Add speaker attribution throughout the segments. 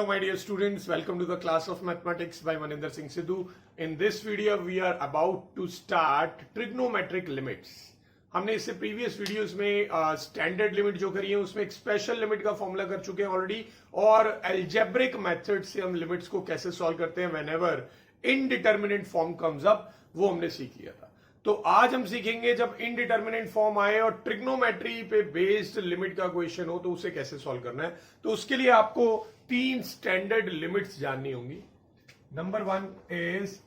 Speaker 1: Hello my dear students, welcome to the class of mathematics by Maninder Singh Sidhu. In this video we are about to start trigonometric limits. हमने इससे previous videos में standard limit जो करी है उसमें एक special limit का formula कर चुके हैं ऑलरेडी, और एल्जेब्रिक मेथड से हम लिमिट्स को कैसे सॉल्व करते हैं whenever indeterminate form comes up, वो हमने सीख लिया था. तो आज हम सीखेंगे जब इनडिटरमिनेट फॉर्म आए और ट्रिग्नोमेट्री पे बेस्ड लिमिट का क्वेश्चन हो तो उसे कैसे सॉल्व करना है. तो उसके लिए आपको 3 स्टैंडर्ड लिमिट्स जाननी होंगी. Number 1 is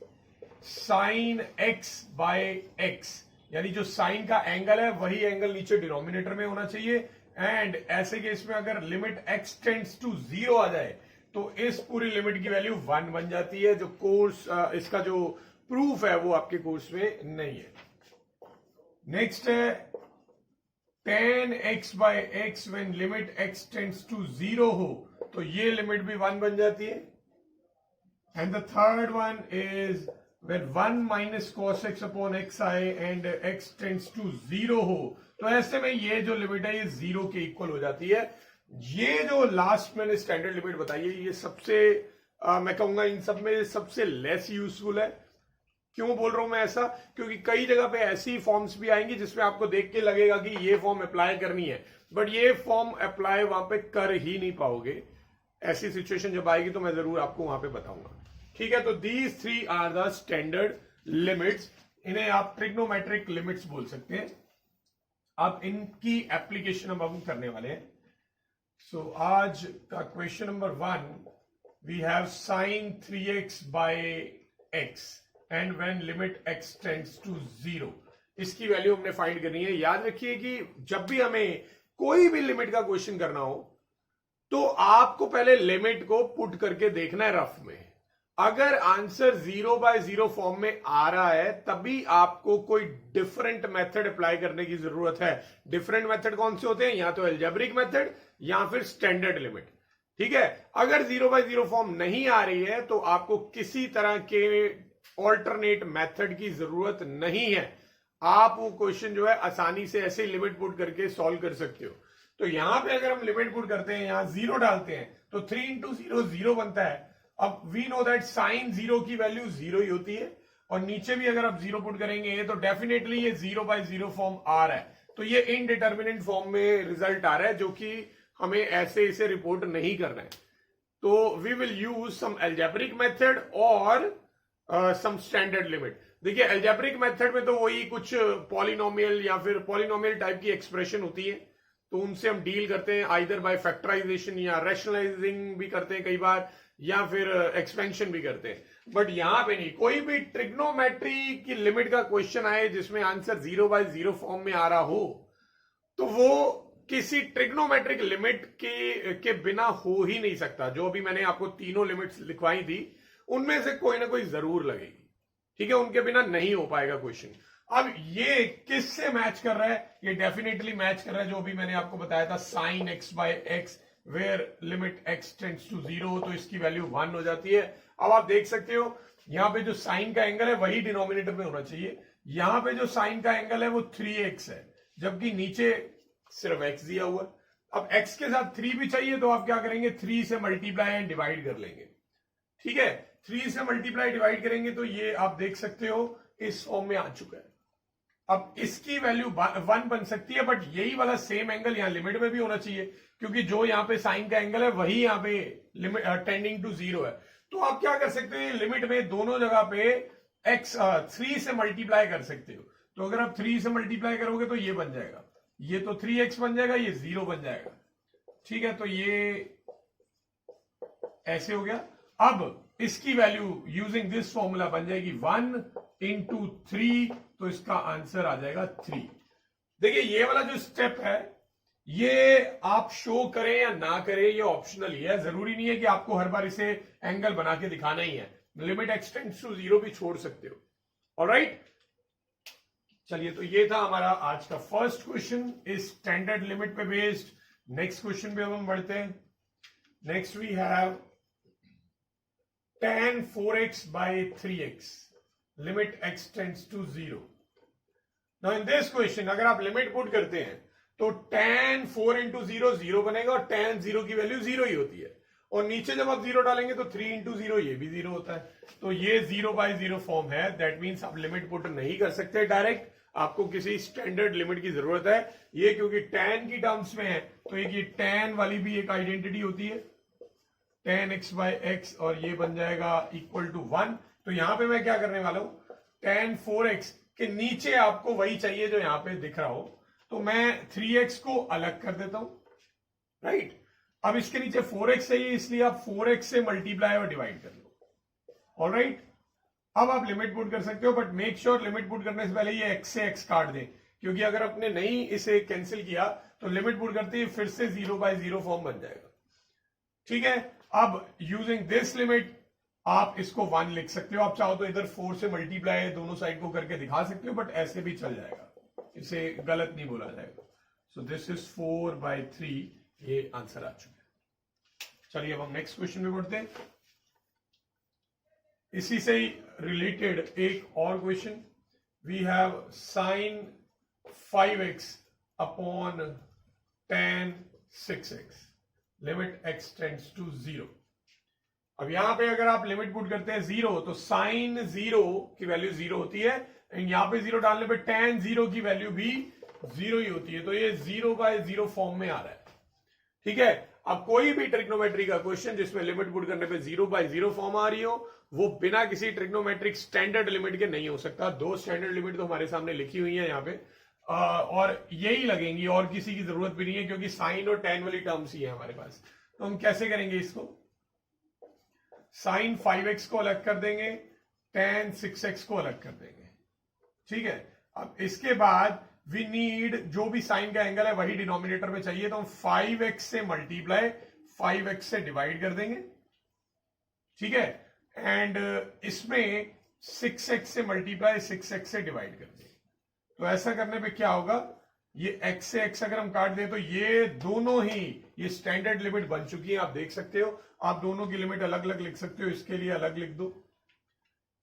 Speaker 1: sine x by x, यानी जो साइन का एंगल है वही एंगल नीचे डिनोमिनेटर में होना चाहिए. एंड ऐसे केस में अगर लिमिट x टेंड्स टू 0 आ जाए तो इस पूरी लिमिट की वैल्यू 1 बन जाती है. जो कोर्स इसका जो प्रूफ है वो आपके कोर्स में नहीं है. नेक्स्ट है tan x by x when limit x tends to 0 हो तो ये लिमिट भी 1 बन जाती है. And the third one is when 1 minus cos x upon xi and x tends to 0 हो तो ऐसे में ये जो लिमिट है ये 0 के इक्वल हो जाती है. ये जो लास्ट मैंने स्टैंडर्ड लिमिट बताई है ये सबसे मैं कहूंगा इन सब में सबसे लेस यूजफुल है. क्यों बोल रहा हूं मैं ऐसा? क्योंकि कई जगह पे ऐसी फॉर्म्स भी आएंगी जिसमें आपको देख के लगेगा कि ये फॉर्म अप्लाई करनी है, बट ये फॉर्म अप्लाई वहां पे कर ही नहीं पाओगे. ऐसी सिचुएशन जब आएगी तो मैं जरूर आपको वहां पे बताऊंगा. ठीक है, तो these 3 are the standard limits. इन्हें आप ट्रिग्नोमेट्रिक लिमिट्स बोल सकते हैं. अब इनकी एप्लीकेशन हम करने वाले हैं. सो आज का question number 1, we have sine 3x by x and when limit x tends to 0. इसकी वैल्यू हमने फाइंड करनी है. याद रखिए कि जब भी हमें कोई भी लिमिट का क्वेश्चन करना हो तो आपको पहले लिमिट को पुट करके देखना है रफ में. अगर आंसर 0 बाय 0 फॉर्म में आ रहा है तभी आपको कोई डिफरेंट मेथड अप्लाई करने की जरूरत है. डिफरेंट मेथड कौन से होते हैं? या तो एल्जेब्रिक मेथड या फिर स्टैंडर्ड लिमिट. ठीक है, अगर 0 बाय 0 फॉर्म नहीं आ रही है तो आपको किसी तरह के ऑल्टरनेट मेथड की जरूरत नहीं है. आप वो क्वेश्चन जो है आसानी से ऐसे लिमिट पुट करके सॉल्व कर सकते हो. तो यहां पे अगर हम लिमिट पुट करते हैं, यहां 0 डालते हैं तो 3 इंटू 0 0 बनता है. अब वी नो दैट साइन 0 की वैल्यू 0 ही होती है, और नीचे भी अगर आप 0 पुट करेंगे तो डेफिनेटली ये 0 बाय 0 फॉर्म आ रहा है. तो ये इनडिटरमिनेट फॉर्म में रिजल्ट आ रहा है जो कि हमें ऐसे इसे रिपोर्ट नहीं करना है. तो we will use some algebraic method और सम स्टैंडर्ड लिमिट. देखिए एल्जेब्रिक मेथड में तो वही कुछ पॉलिनोमियल या फिर पॉलिनोमियल टाइप की एक्सप्रेशन होती है, तो उनसे हम डील करते हैं आइदर बाय फैक्टराइजेशन या रैशनलाइजिंग भी करते हैं कई बार, या फिर एक्सपेंशन भी करते हैं. बट यहां पे नहीं. कोई भी ट्रिग्नोमेट्री की लिमिट का क्वेश्चन आए जिसमें आंसर 0 बाय 0 फॉर्म में आ रहा हो तो वो किसी ट्रिग्नोमेट्रिक लिमिट के बिना हो ही नहीं सकता. जो अभी मैंने आपको तीनों लिमिट्स लिखवाई थी उनमें से कोई ना कोई जरूर लगेगी. ठीक है, उनके बिना नहीं हो पाएगा क्वेश्चन. अब ये किससे मैच कर रहा है? ये डेफिनेटली मैच कर रहा है जो अभी मैंने आपको बताया था, sine x by x where limit x tends to 0 तो इसकी वैल्यू 1 हो जाती है. अब आप देख सकते हो यहां पे जो साइन का एंगल है वही डिनोमिनेटर में होना चाहिए. यहां पे जो साइन का एंगल है वो 3x है, जबकि नीचे सिर्फ x दिया हुआ. अब x के साथ 3 भी चाहिए तो आप क्या करेंगे? 3 से मल्टीप्लाई एंड डिवाइड कर लेंगे. ठीक है, 3 से मल्टीप्लाई डिवाइड करेंगे तो ये आप देख सकते हो इस फॉर्म में आ चुका है. अब इसकी वैल्यू 1 बन सकती है, बट यही वाला सेम एंगल यहां लिमिट में भी होना चाहिए, क्योंकि जो यहां पे साइन का एंगल है वही यहां पे लिमिट टेंडिंग टू 0 है. तो आप क्या कर सकते हैं? लिमिट में दोनों जगह पे x 3 से मल्टीप्लाई कर सकते हो. तो अगर आप 3 से मल्टीप्लाई करोगे तो ये बन जाएगा, ये तो 3x बन जाएगा, ये 0 बन जाएगा. ठीक है, तो ये ऐसे हो गया. अब इसकी वैल्यू यूजिंग दिस फॉर्मूला बन जाएगी 1 इंटू 3, तो इसका आंसर आ जाएगा 3. देखिए ये वाला जो स्टेप है ये आप शो करें या ना करें ये ऑप्शनल ही है. जरूरी नहीं है कि आपको हर बार इसे एंगल बना के दिखाना ही है. लिमिट x टेंड्स टू 0 भी छोड़ सकते हो. ऑलराइट, चलिए तो ये था हमारा आज का फर्स्ट क्वेश्चन इस स्टैंडर्ड लिमिट पे बेस्ड. नेक्स्ट क्वेश्चन पे हम बढ़ते हैं. Next we have tan 4x by 3x limit x tends to 0. Now in this question अगर आप लिमिट पुट करते हैं तो tan 4 इंटू 0 0 बनेगा और tan 0 की वैल्यू 0 ही होती है. और नीचे जब आप 0 डालेंगे तो 3 इंटू 0 ये भी 0 होता है, तो ये 0/0 फॉर्म है। दैट मीन्स आप लिमिट पुट नहीं कर सकते डायरेक्ट, आपको किसी स्टैंडर्ड लिमिट की जरूरत है। ये क्योंकि tan की टर्म्स में है, तो एक ये tan वाली भी एक आइडेंटिटी होती है, tan x/x, और ये बन जाएगा इक्वल टू 1। तो यहां पे मैं क्या करने वाला हूं, tan 4x के नीचे आपको वही चाहिए जो यहां पे दिख रहा हो, तो मैं 3x को अलग कर देता हूं, राइट। अब इसके नीचे 4x चाहिए, इसलिए आप 4x से मल्टीप्लाई और डिवाइड कर लो, ऑलराइट। अब आप लिमिट पुट कर सकते हो, but make sure limit put करने से पहले ये x से x काट दें, क्योंकि अगर आपने नहीं इसे कैंसिल किया तो लिमिट पुट करते ही फिर से 0/0 फॉर्म बन जाएगा, ठीक है। अब यूजिंग दिस लिमिट आप इसको 1 लिख सकते हो, आप चाहो तो इधर 4 से मल्टीप्लाई दोनों साइड को करके दिखा सकते हो, बट ऐसे भी चल जाएगा, इसे गलत नहीं बोला जाएगा। सो दिस इज 4/3, ये आंसर आ चुका है। चलिए अब हम नेक्स्ट क्वेश्चन में बढ़ते हैं। इसी से ही रिलेटेड एक और question, we have sin 5x upon tan 6x, limit x tends to 0। अब यहां पे अगर आप लिमिट पुट करते हैं 0, तो sin 0 की वैल्यू 0 होती है, एंड यहां पे 0 डालने पे tan 0 की वैल्यू भी 0 ही होती है, तो ये 0/0 फॉर्म में आ रहा है, ठीक है। अब कोई भी ट्रिग्नोमेट्री का क्वेश्चन जिसमें लिमिट पुट करने पे 0/0 फॉर्म आ रही हो, वो बिना किसी ट्रिग्नोमेट्रिक स्टैंडर्ड लिमिट के नहीं हो सकता। 2 स्टैंडर्ड लिमिट तो हमारे सामने लिखी हुई है यहाँ पे, और यही लगेंगी, और किसी की जरूरत भी नहीं है, क्योंकि साइन और tan वाली टर्म्स ही है हमारे पास। तो हम कैसे करेंगे इसको, sin 5x को अलग कर देंगे, tan 6x को अलग कर देंगे, ठीक है। अब इसके बाद वी नीड, जो भी साइन का एंगल है वही डिनोमिनेटर में चाहिए, तो हम 5x से मल्टीप्लाई 5x से डिवाइड कर देंगे, ठीक है। एंड इसमें 6x से मल्टीप्लाई 6x से डिवाइड कर देंगे। तो ऐसा करने पे क्या होगा, ये x से x अगर हम काट दें तो ये दोनों ही, ये स्टैंडर्ड लिमिट बन चुकी है, आप देख सकते हो। आप दोनों की लिमिट अलग अलग लिख सकते हो, इसके लिए अलग लिख दो,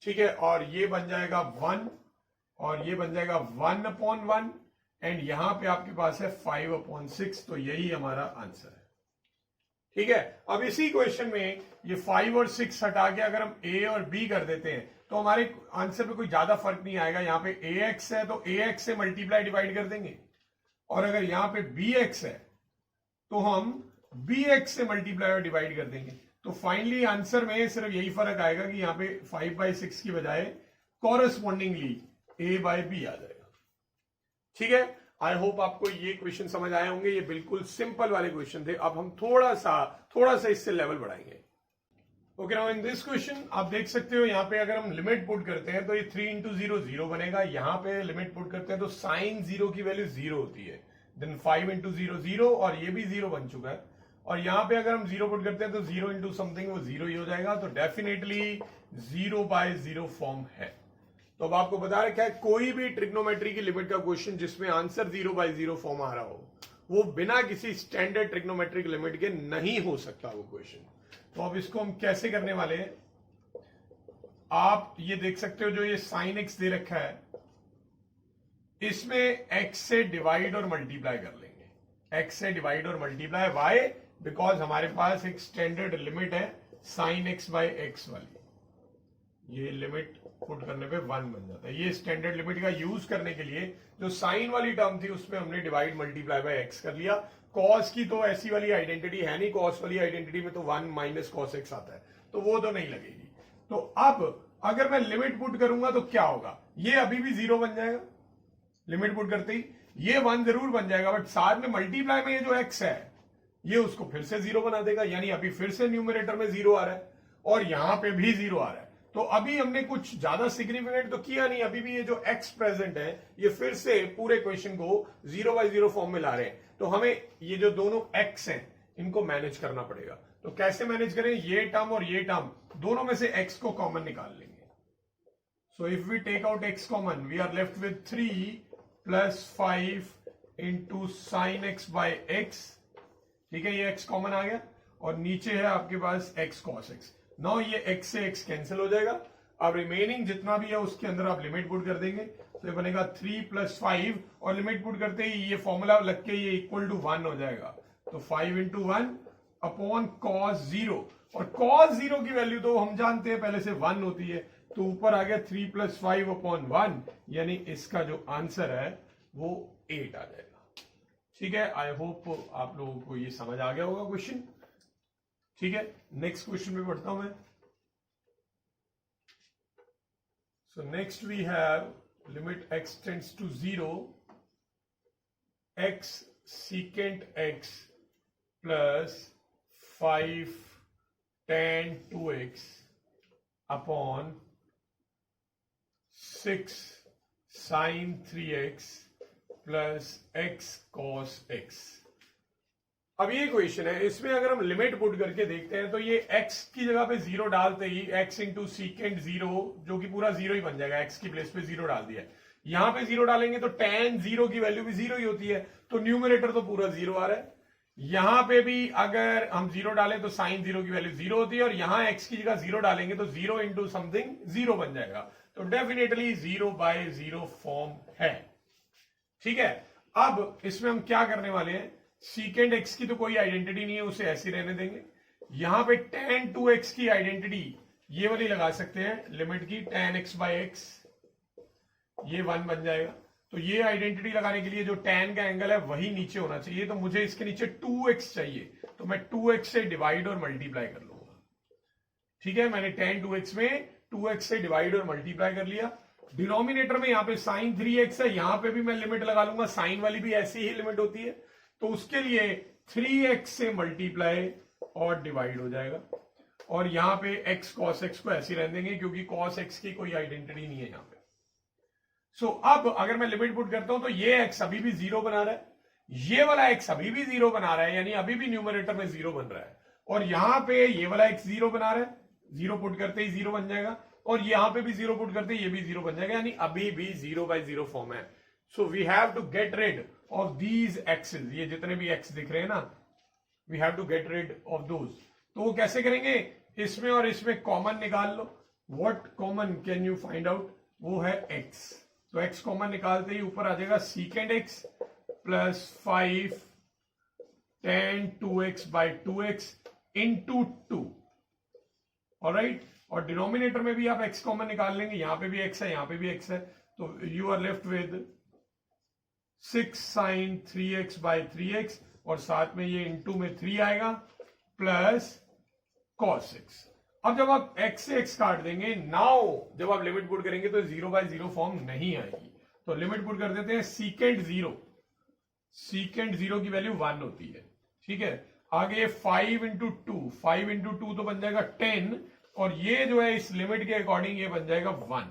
Speaker 1: ठीक है। और ये बन जाएगा 1, और ये बन जाएगा 1/1, एंड यहां पे आपके पास है 5/6, तो यही हमारा आंसर है, ठीक है। अब इसी क्वेश्चन में ये 5 और 6 हटा के अगर हम a और b कर देते हैं, तो हमारे आंसर पे कोई ज्यादा फर्क नहीं आएगा। यहां पे ax है तो ax से मल्टीप्लाई डिवाइड कर देंगे, और अगर यहां पे bx है तो हम bx से मल्टीप्लाई और डिवाइड कर देंगे। तो फाइनली आंसर में सिर्फ यही फर्क आएगा कि यहाँ पे 5/6 की बजाय कॉरेस्पॉन्डिंगली a/b आ जाएगा, ठीक है। आई होप आपको ये क्वेश्चन समझ आए होंगे, ये बिल्कुल सिंपल वाले क्वेश्चन थे। अब हम थोड़ा सा इससे लेवल बढ़ाएंगे। Okay, now in this question आप देख सकते हो, यहाँ पे अगर हम लिमिट पुट करते हैं तो ये 3 इंटू 0 0 बनेगा। यहाँ पे लिमिट पुट करते हैं तो साइन 0 की वैल्यू 0 होती है, देन 5 इंटू 0 0, और ये भी 0 बन चुका है। और यहाँ पे अगर हम 0 पुट करते हैं तो 0 इंटू समथिंग वो 0 ही हो जाएगा, तो डेफिनेटली 0/0 फॉर्म है। तो अब आपको बता रखा है, कोई भी ट्रिग्नोमेट्री की लिमिट का क्वेश्चन जिसमें आंसर 0/0 फॉर्म आ रहा हो, वो बिना किसी स्टैंडर्ड ट्रिग्नोमेट्रिक लिमिट के नहीं हो सकता वो क्वेश्चन। तो अब इसको हम कैसे करने वाले हैं, आप ये देख सकते हो, जो ये sin x दे रखा है, इसमें x से डिवाइड और मल्टीप्लाई कर लेंगे। x से डिवाइड और मल्टीप्लाई, वाई, बिकॉज हमारे पास एक स्टैंडर्ड लिमिट है sin x/x वाली, ये लिमिट पुट करने पे 1 बन जाता है। ये स्टैंडर्ड लिमिट का यूज करने के लिए जो साइन वाली टर्म थी उसमें हमने डिवाइड मल्टीप्लाई बाय एक्स कर लिया। कॉस की तो ऐसी वाली आइडेंटिटी है नहीं, कॉस वाली आइडेंटिटी में तो 1 माइनस कॉस एक्स आता है, तो वो तो नहीं लगेगी। तो अब अगर मैं लिमिट पुट करूंगा तो क्या होगा, ये अभी भी 0 बन जाएगा लिमिट पुट करते ही, ये 1 जरूर बन जाएगा, बट साथ में मल्टीप्लाई में ये जो एक्स है ये उसको फिर से 0 बना देगा, यानी अभी फिर से न्यूमरेटर में 0 आ रहा है और यहां पे भी 0 आ रहा है। तो अभी हमने कुछ ज्यादा सिग्निफिकेंट तो किया नहीं, अभी भी ये जो x प्रेजेंट है ये फिर से पूरे क्वेश्चन को 0/0 फॉर्म में ला रहे हैं। तो हमें ये जो दोनों x हैं इनको मैनेज करना पड़ेगा। तो कैसे मैनेज करें, ये टर्म और ये टर्म दोनों में से x को कॉमन निकाल लेंगे। So if we take out x common, we are left with 3 + 5 into sine x by x, ठीक है, ये x कॉमन आ गया, और नीचे है आपके पास x cos x। नाउ ये x से x कैंसिल हो जाएगा, अब रिमेनिंग जितना भी है उसके अंदर आप लिमिट पुट कर देंगे, तो ये बनेगा 3 + 5, और लिमिट पुट करते ही ये फॉर्मूला लग के ये इक्वल टू 1 हो जाएगा। तो 5 इंटू 1 अपॉन cos 0, और cos 0 की वैल्यू तो हम जानते हैं पहले से 1 होती है, तो ऊपर आ गया 3 + 5 अपॉन 1, यानी इसका जो आंसर है वो 8 आ जाएगा। ठीक है, आई होप आप लोगों को ये समझ आ गया होगा क्वेश्चन। ठीक है, नेक्स्ट क्वेश्चन पे पढ़ता हूं मैं। So next we have limit x tends to 0, x secant x plus 5 tan 2x upon 6 sin 3x plus x cos x। अब ये क्वेश्चन है, इसमें अगर हम लिमिट पुट करके देखते हैं तो ये x की जगह पे 0 डालते ही x इंटू सीकेंट 0, जो कि पूरा 0 ही बन जाएगा, x की प्लेस पे 0 डाल दिया। यहां पे 0 डालेंगे तो tan 0 की वैल्यू भी 0 ही होती है, तो न्यूमरेटर तो पूरा 0 आ रहा है। यहां पे भी अगर हम 0 डालें तो sin 0 की वैल्यू 0 होती है, और यहां x की जगह 0 डालेंगे तो 0 इंटू समथिंग 0 बन जाएगा, तो डेफिनेटली 0/0 फॉर्म है। ठीक है, अब इसमें हम क्या करने वाले हैं, सीकेंड x की तो कोई आइडेंटिटी नहीं है, उसे ऐसे रहने देंगे। यहां पे tan 2x की आइडेंटिटी ये वाली लगा सकते हैं, लिमिट की tan x/x, ये 1 बन जाएगा। तो ये आइडेंटिटी लगाने के लिए जो tan का एंगल है वही नीचे होना चाहिए, तो मुझे इसके नीचे 2x चाहिए, तो मैं 2x से डिवाइड और मल्टीप्लाई कर लूंगा। ठीक है, मैंने tan 2x में 2x से डिवाइड और मल्टीप्लाई कर लिया। डिनोमिनेटर में यहां पे sin 3x है, यहां पे भी मैं लिमिट लगा लूंगा, साइन वाली भी ऐसी ही लिमिट होती है, तो उसके लिए 3x से मल्टीप्लाई और डिवाइड हो जाएगा, और यहां पे x cos x को ऐसे रहने देंगे क्योंकि cos x की कोई आइडेंटिटी नहीं है यहां पे। सो अब अगर मैं लिमिट पुट करता हूं तो ये x अभी भी 0 बना रहा है, ये वाला x अभी भी 0 बना रहा है, यानी अभी भी न्यूमरेटर में 0 बन रहा है, और यहां पे ये वाला x 0 बना रहा है, 0 पुट करते ही 0 बन जाएगा, और यहां पे भी 0 पुट करते ही ये भी 0 बन जाएगा, यानी अभी भी 0/0 फॉर्म है। So we have to get rid of these x's, ये जितने भी x दिख रहे हैं ना, we have to get rid of those. तो वो कैसे करेंगे, इसमें और इसमें कॉमन निकाल लो। What common can you find out, वो है x, तो x कॉमन निकालते ही ऊपर आ जाएगा सीकेंड x plus 5 tan 2x/2x into 2। Alright, और डिनोमिनेटर में भी आप x कॉमन निकाल लेंगे, यहां पे भी x है, यहां पे भी x है, तो you are left with 6 sin 3x/3x, और साथ में ये इंटू में 3 आएगा, प्लस cos x। अब जब आप x से x काट देंगे, नाउ जब आप लिमिट पुट करेंगे तो 0/0 फॉर्म नहीं आएगी, तो लिमिट पुट कर देते हैं सीकेंट 0 की वैल्यू 1 होती है। ठीक है, आगे 5 इंटू 2, 5 इंटू 2 तो बन जाएगा 10, और ये जो है इस लिमिट के अकॉर्डिंग ये बन जाएगा 1।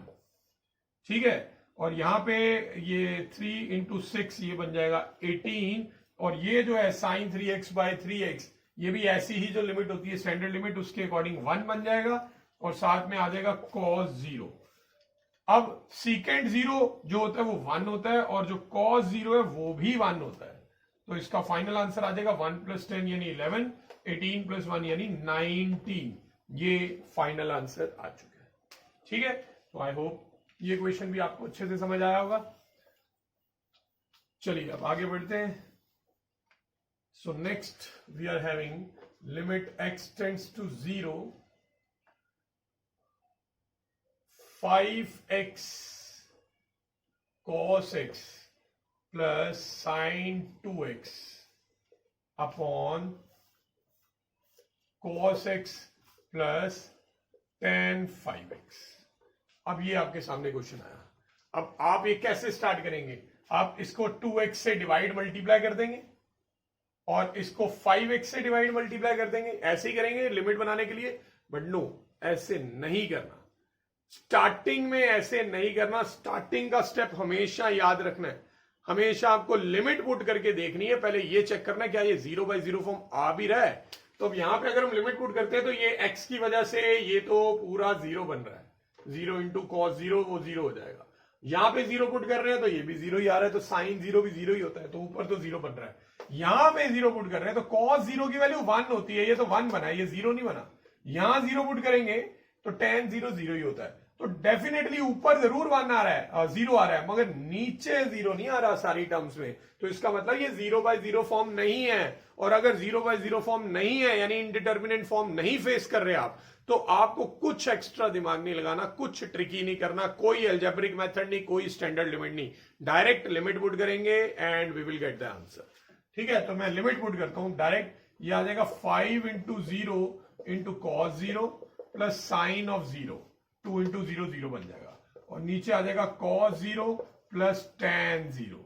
Speaker 1: ठीक है, और यहां पे ये 3 इंटू 6 ये बन जाएगा 18, और ये जो है sin 3x/3x ये भी ऐसी ही जो लिमिट होती है स्टैंडर्ड लिमिट, उसके अकॉर्डिंग 1 बन जाएगा, और साथ में आ जाएगा cos 0। अब सीकेंट 0 जो होता है वो 1 होता है, और जो cos 0 है वो भी 1 होता है, तो इसका फाइनल आंसर आ जाएगा 1 + 10 यानी 11, 18 + 1 यानी 19। ये फाइनल आंसर आ चुका है। ठीक है, तो आई होप ये क्वेश्चन भी आपको अच्छे से समझ आया होगा। चलिए अब आगे बढ़ते हैं। So next we are having limit x tends to 0, 5x cos x plus sin 2x upon cos x plus tan 5x। अब ये आपके सामने क्वेश्चन आया। अब आप ये कैसे स्टार्ट करेंगे, आप इसको 2x से डिवाइड मल्टीप्लाई कर देंगे, और इसको 5x से डिवाइड मल्टीप्लाई कर देंगे, ऐसे ही करेंगे लिमिट बनाने के लिए, बट नो, ऐसे नहीं करना। स्टार्टिंग में ऐसे नहीं करना, स्टार्टिंग का स्टेप हमेशा याद रखना है, हमेशा आपको लिमिट पुट करके देखनी है, पहले ये चेक करना है क्या ये 0/0 फॉर्म आ भी रहा है। तो अब यहां पे अगर हम लिमिट पुट करते हैं तो ये x की वजह से ये तो पूरा 0 बन रहा है, 0 इंटू cos 0 वो 0 हो जाएगा। यहां पे 0 पुट कर रहे हैं तो ये भी 0 ही आ रहा है, तो sin 0 भी 0 ही होता है, तो ऊपर तो 0 बन रहा है। यहां पे 0 पुट कर रहे हैं तो cos 0 की वैल्यू 1 होती है, ये तो 1 बना है, ये 0 नहीं बना। यहां 0 पुट करेंगे तो tan 0 0 ही होता है, तो डेफिनेटली ऊपर जरूर 1 आ रहा है, 0 आ रहा है, मगर नीचे 0 नहीं आ रहा सारी टर्म्स में। तो इसका मतलब ये 0/0 फॉर्म नहीं है। और अगर 0/0 फॉर्म नहीं है यानी इनडिटर्मिनेंट फॉर्म नहीं फेस कर रहे आप, तो आपको कुछ एक्स्ट्रा दिमाग नहीं लगाना, कुछ ट्रिकी नहीं करना, कोई एल्जेब्रिक मेथड नहीं, कोई स्टैंडर्ड लिमिट नहीं, डायरेक्ट लिमिट पुट करेंगे and we will get the answer. ठीक है, तो मैं लिमिट पुट करता हूं डायरेक्ट। ये आ जाएगा 5 × 0 × cos 0 प्लस साइन ऑफ 0, 2 × 0 0 बन जाएगा, और नीचे आ जाएगा cos 0 प्लस tan 0,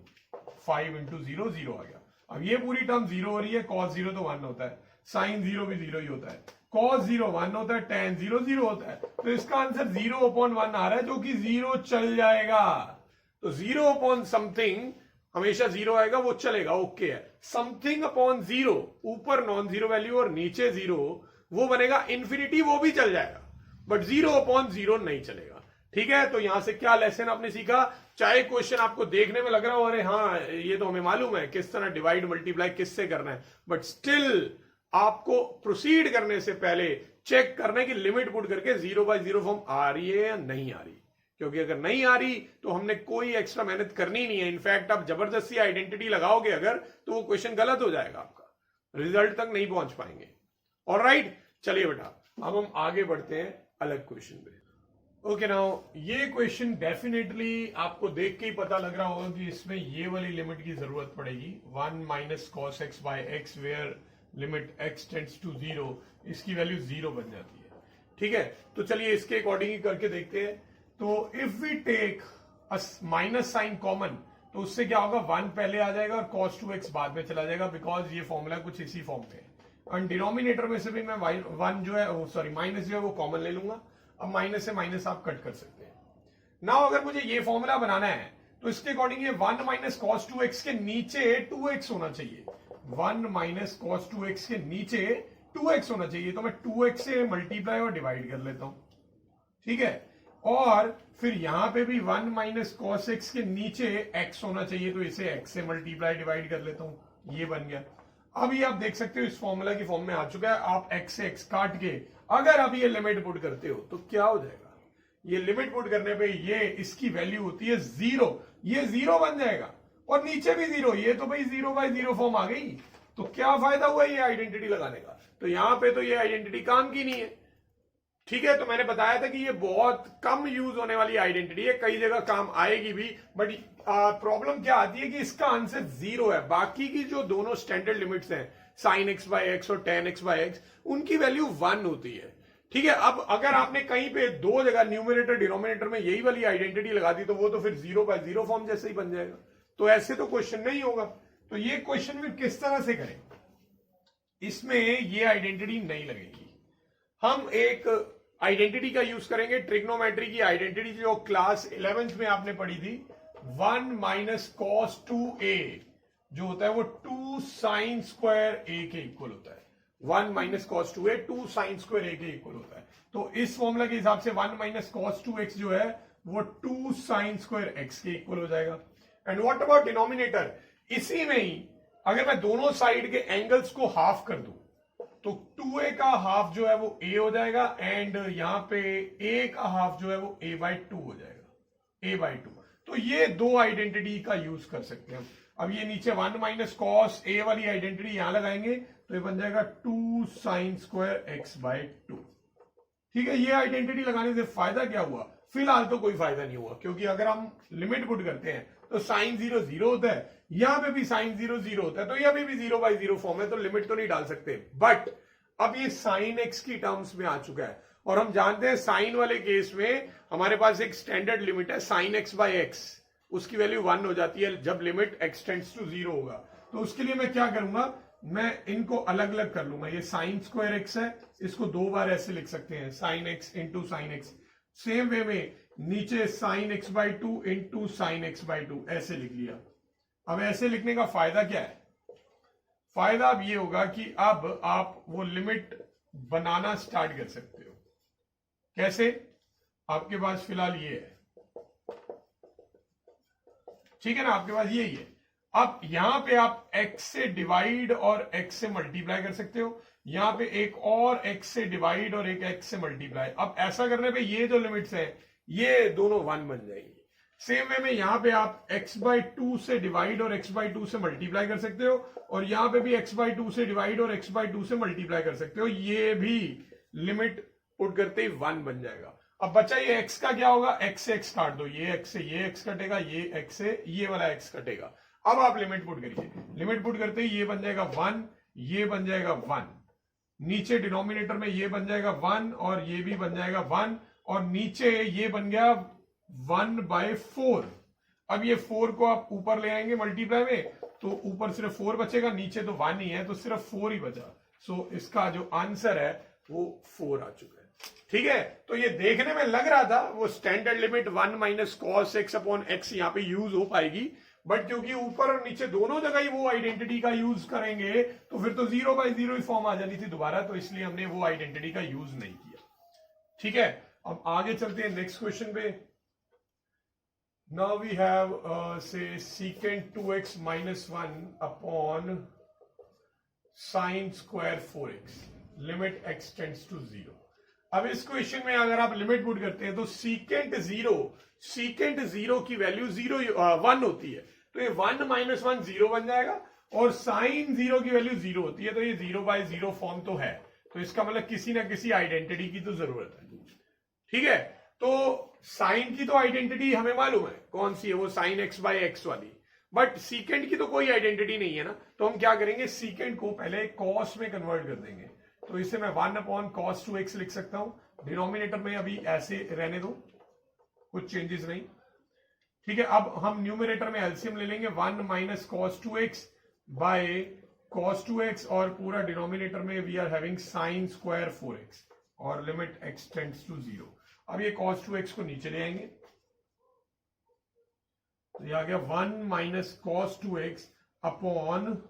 Speaker 1: 5 × 0 0 आ गया। अब ये पूरी टर्म 0 हो रही है, cos 0 तो 1 होता है, साइन 0 भी 0 ही होता है, cos 0 1 होता है, tan 0 0 होता है। तो इसका आंसर 0/1 आ रहा है, जो कि 0 चल जाएगा। तो 0 समथिंग हमेशा 0 आएगा, वो चलेगा, ओके है। समथिंग अपॉन 0, ऊपर नॉन जीरो वैल्यू और नीचे 0, वो बनेगा इंफिनिटी, वो भी चल जाएगा, बट 0/0 नहीं चलेगा। ठीक है, तो यहां से क्या लेसन आपने सीखा? चाहे क्वेश्चन आपको देखने में लग रहा हो अरे हाँ ये तो हमें मालूम है किस तरह डिवाइड मल्टीप्लाई किससे करना है, बट स्टिल आपको प्रोसीड करने से पहले चेक करना है कि लिमिट पुट करके 0/0 फॉर्म आ रही है या नहीं आ रही। क्योंकि अगर नहीं आ रही तो हमने कोई एक्स्ट्रा मेहनत करनी नहीं है। इनफैक्ट आप जबरदस्ती आइडेंटिटी लगाओगे अगर, तो वो क्वेश्चन गलत हो जाएगा, आपका रिजल्ट तक नहीं पहुंच पाएंगे। ऑलराइट, चलिए बेटा अब हम आगे बढ़ते हैं अलग क्वेश्चन पे। ओके नाउ, ये क्वेश्चन डेफिनेटली आपको देख के ही पता लग रहा होगा कि इसमें ये वाली लिमिट की जरूरत पड़ेगी, 1 - cos x by x where limit x tends to 0, इसकी वैल्यू 0 बन जाती है। ठीक है, तो चलिए इसके अकॉर्डिंग ही करके देखते हैं। तो if we take minus sine common, तो उससे क्या होगा, 1 पहले आ जाएगा और cos 2x बाद में चला जाएगा, बिकॉज ये फॉर्मूला कुछ इसी फॉर्म पे है। और डिनोमिनेटर में से भी मैं 1 जो है, सॉरी माइनस जो है वो कॉमन ले लूंगा। अब माइनस से माइनस आप कट कर सकते हैं। नाउ अगर मुझे ये फॉर्मूला बनाना है तो इसके अकॉर्डिंग ये 1 - cos 2x के नीचे 2x होना चाहिए। 1 - cos 2x के नीचे 2x होना चाहिए, तो मैं 2x से मल्टीप्लाई और डिवाइड कर लेता हूं। ठीक है, और फिर यहां पे भी 1 - cos x के नीचे x होना चाहिए, तो इसे x से मल्टीप्लाई डिवाइड कर लेता हूं, ये बन गया। अब ये आप देख सकते हो इस फॉर्मूला की फॉर्म में आ चुका है। आप x से x काट के अगर अब ये लिमिट पुट करते हो तो क्या हो जाएगा, ये लिमिट पुट करने पे ये इसकी वैल्यू होती है 0, ये 0 बन जाएगा, और नीचे भी 0, ये तो भाई 0/0 फॉर्म आ गई। तो क्या फायदा हुआ ये आइडेंटिटी लगाने का? तो यहां पे तो ये आइडेंटिटी काम की नहीं है। ठीक है, तो मैंने बताया था कि ये बहुत कम यूज होने वाली आइडेंटिटी है, कई जगह काम आएगी भी, बट प्रॉब्लम क्या आती है कि इसका आंसर 0 है। बाकी की जो दोनों स्टैंडर्ड लिमिट्स हैं, sin x by x और tan x by x, उनकी वैल्यू 1 होती है। ठीक है, अब अगर आपने कहीं पे दो जगह न्यूमरेटर डिनोमिनेटर में यही वाली आइडेंटिटी लगा दी, तो वो तो फिर 0/0 फॉर्म जैसे ही बन जाएगा। तो ऐसे तो क्वेश्चन नहीं होगा। तो ये क्वेश्चन फिर किस तरह से करें? इसमें ये आइडेंटिटी नहीं लगेगी। हम एक आइडेंटिटी का यूज करेंगे, ट्रिग्नोमेट्री की आइडेंटिटी जो क्लास 11th में आपने पढ़ी थी, 1 - cos 2a जो होता है वो 2 sin square a के इक्वल होता है। 1 - cos 2a 2 sin square a के इक्वल होता है। तो इस फॉर्मूला के हिसाब से 1 - cos 2x जो है वो 2 sin square x के इक्वल हो जाएगा। And what about denominator? इसी में ही अगर मैं दोनों साइड के एंगल्स को हाफ कर दूं, तो 2a का हाफ जो है वो a हो जाएगा, एंड यहां पे a का हाफ जो है वो a/2 हो जाएगा, a/2। तो ये दो आइडेंटिटी का यूज कर सकते हैं हम। अब ये नीचे 1 - cos a वाली आइडेंटिटी यहां लगाएंगे, तो ये बन जाएगा 2 sin square x/2। ठीक है, ये आइडेंटिटी लगाने से फायदा क्या हुआ? फिलहाल तो कोई फायदा नहीं हुआ, क्योंकि अगर हम लिमिट पुट करते हैं तो sin 0 0 होता है, यहां पे भी sin 0 0 होता है, तो यह भी 0/0 फॉर्म है, तो लिमिट तो नहीं डाल सकते। बट अब ये sin x की टर्म्स में आ चुका है, और हम जानते हैं साइन वाले केस में हमारे पास एक स्टैंडर्ड लिमिट है sin x/x, उसकी वैल्यू 1 हो जाती है जब लिमिट x टेंड्स टू 0 होगा। तो उसके लिए मैं क्या करूंगा, मैं इनको अलग अलग कर लूंगा। ये sin square x है, इसको दो बार ऐसे लिख सकते हैं, sin x into sin x। Same way में नीचे sin x/2 into sin x/2 ऐसे लिख लिया। अब ऐसे लिखने का फायदा क्या है? फायदा अब ये होगा कि अब आप वो लिमिट बनाना स्टार्ट कर सकते हो। कैसे? आपके पास फिलहाल ये है, ठीक है ना, आपके पास यही है। अब यहां पे आप x से डिवाइड और x से मल्टीप्लाई कर सकते हो, यहां पे एक और x से डिवाइड और एक x से मल्टीप्लाई। अब ऐसा करने पे ये जो लिमिट्स है ये दोनों 1 बन जाएंगी। सेम वे में यहां पे आप x बाई 2 से डिवाइड और x बाई 2 से मल्टीप्लाई कर सकते हो, और यहां पे भी x बाई 2 से डिवाइड और x बाई 2 से मल्टीप्लाई कर सकते हो। ये भी लिमिट पुट करते ही 1 बन जाएगा। अब बचा ये x का क्या होगा, x से x काट दो, ये x से ये x कटेगा, ये x से ये वाला x कटेगा। अब आप लिमिट पुट करिए, लिमिट पुट करते ही ये बन जाएगा 1, ये बन जाएगा 1, नीचे डिनोमिनेटर में ये बन जाएगा 1 और ये भी बन जाएगा 1, और नीचे ये बन गया 1/4। अब ये 4 को आप ऊपर ले आएंगे मल्टीप्लाई में, तो ऊपर सिर्फ 4 बचेगा, नीचे तो 1 ही है, तो सिर्फ 4 ही बचा। सो इसका जो आंसर है वो 4 आ चुका है। ठीक है, तो ये देखने में लग रहा था वो standard limit 1 minus cos x upon x यहां पे यूज हो पाएगी, बट क्योंकि ऊपर और नीचे दोनों जगह ही वो आइडेंटिटी का यूज करेंगे तो फिर तो 0/0 ही फॉर्म आ जानी थी दोबारा, तो इसलिए हमने वो आइडेंटिटी का यूज नहीं किया। ठीक है, अब आगे चलते हैं नेक्स्ट क्वेश्चन पे। नाउ वी हैव से secant 2x minus 1 upon sine square 4x, limit x tends to 0। अब इस क्वेश्चन में अगर आप लिमिट पुट करते हैं तो सीकेंट 0 की वैल्यू 1 होती है, तो ये 1 माइनस 1 0 बन जाएगा, और साइन 0 की वैल्यू 0 होती है, तो ये 0/0 फॉर्म तो है, तो इसका मतलब किसी ना किसी आइडेंटिटी की तो जरूरत है। ठीक है, तो साइन की तो आइडेंटिटी हमें मालूम है कौन सी है, वो साइन x बाई एक्स वाली, बट सीकेंट की तो कोई आइडेंटिटी नहीं है ना, तो हम क्या करेंगे, सीकेंट को पहले कॉस में कन्वर्ट कर देंगे। तो इसे मैं 1 अपॉन कॉस 2x लिख सकता हूं, डिनोमिनेटर में अभी ऐसे रहने दो, कुछ चेंजेस नहीं। ठीक है, अब हम न्यूमरेटर में एलसीएम ले लेंगे, 1 minus cos 2x by cos 2x, और पूरा डिनोमिनेटर में we are having sine square 4x, और लिमिट x टेंड्स टू 0। अब ये cos 2x को नीचे ले आएंगे, तो ये आ गया 1 माइनस कॉस 2x अपॉन,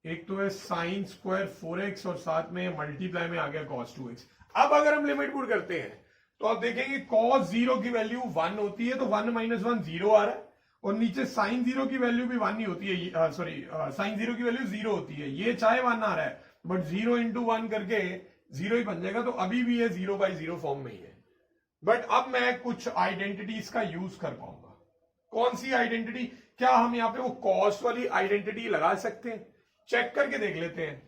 Speaker 1: एक तो है साइन स्क्वायर 4x और साथ में मल्टीप्लाई में आ गया cos 2x। अब अगर हम लिमिट पुट करते हैं तो आप देखेंगे cos 0 की वैल्यू 1 होती है, तो 1 माइनस 1 0 आ रहा है, और नीचे साइन 0 की वैल्यू भी 1 ही होती है, सॉरी साइन 0 की वैल्यू 0 होती है, ये चाहे 1 आ रहा है, बट 0 इंटू 1 करके 0 ही बन जाएगा, तो अभी भी ये 0/0 फॉर्म में ही है। बट अब मैं कुछ आइडेंटिटीज का यूज कर पाऊंगा। कौन सी आइडेंटिटी, क्या हम यहां पे वो कॉस वाली आइडेंटिटी लगा सकते हैं, चेक करके देख लेते हैं।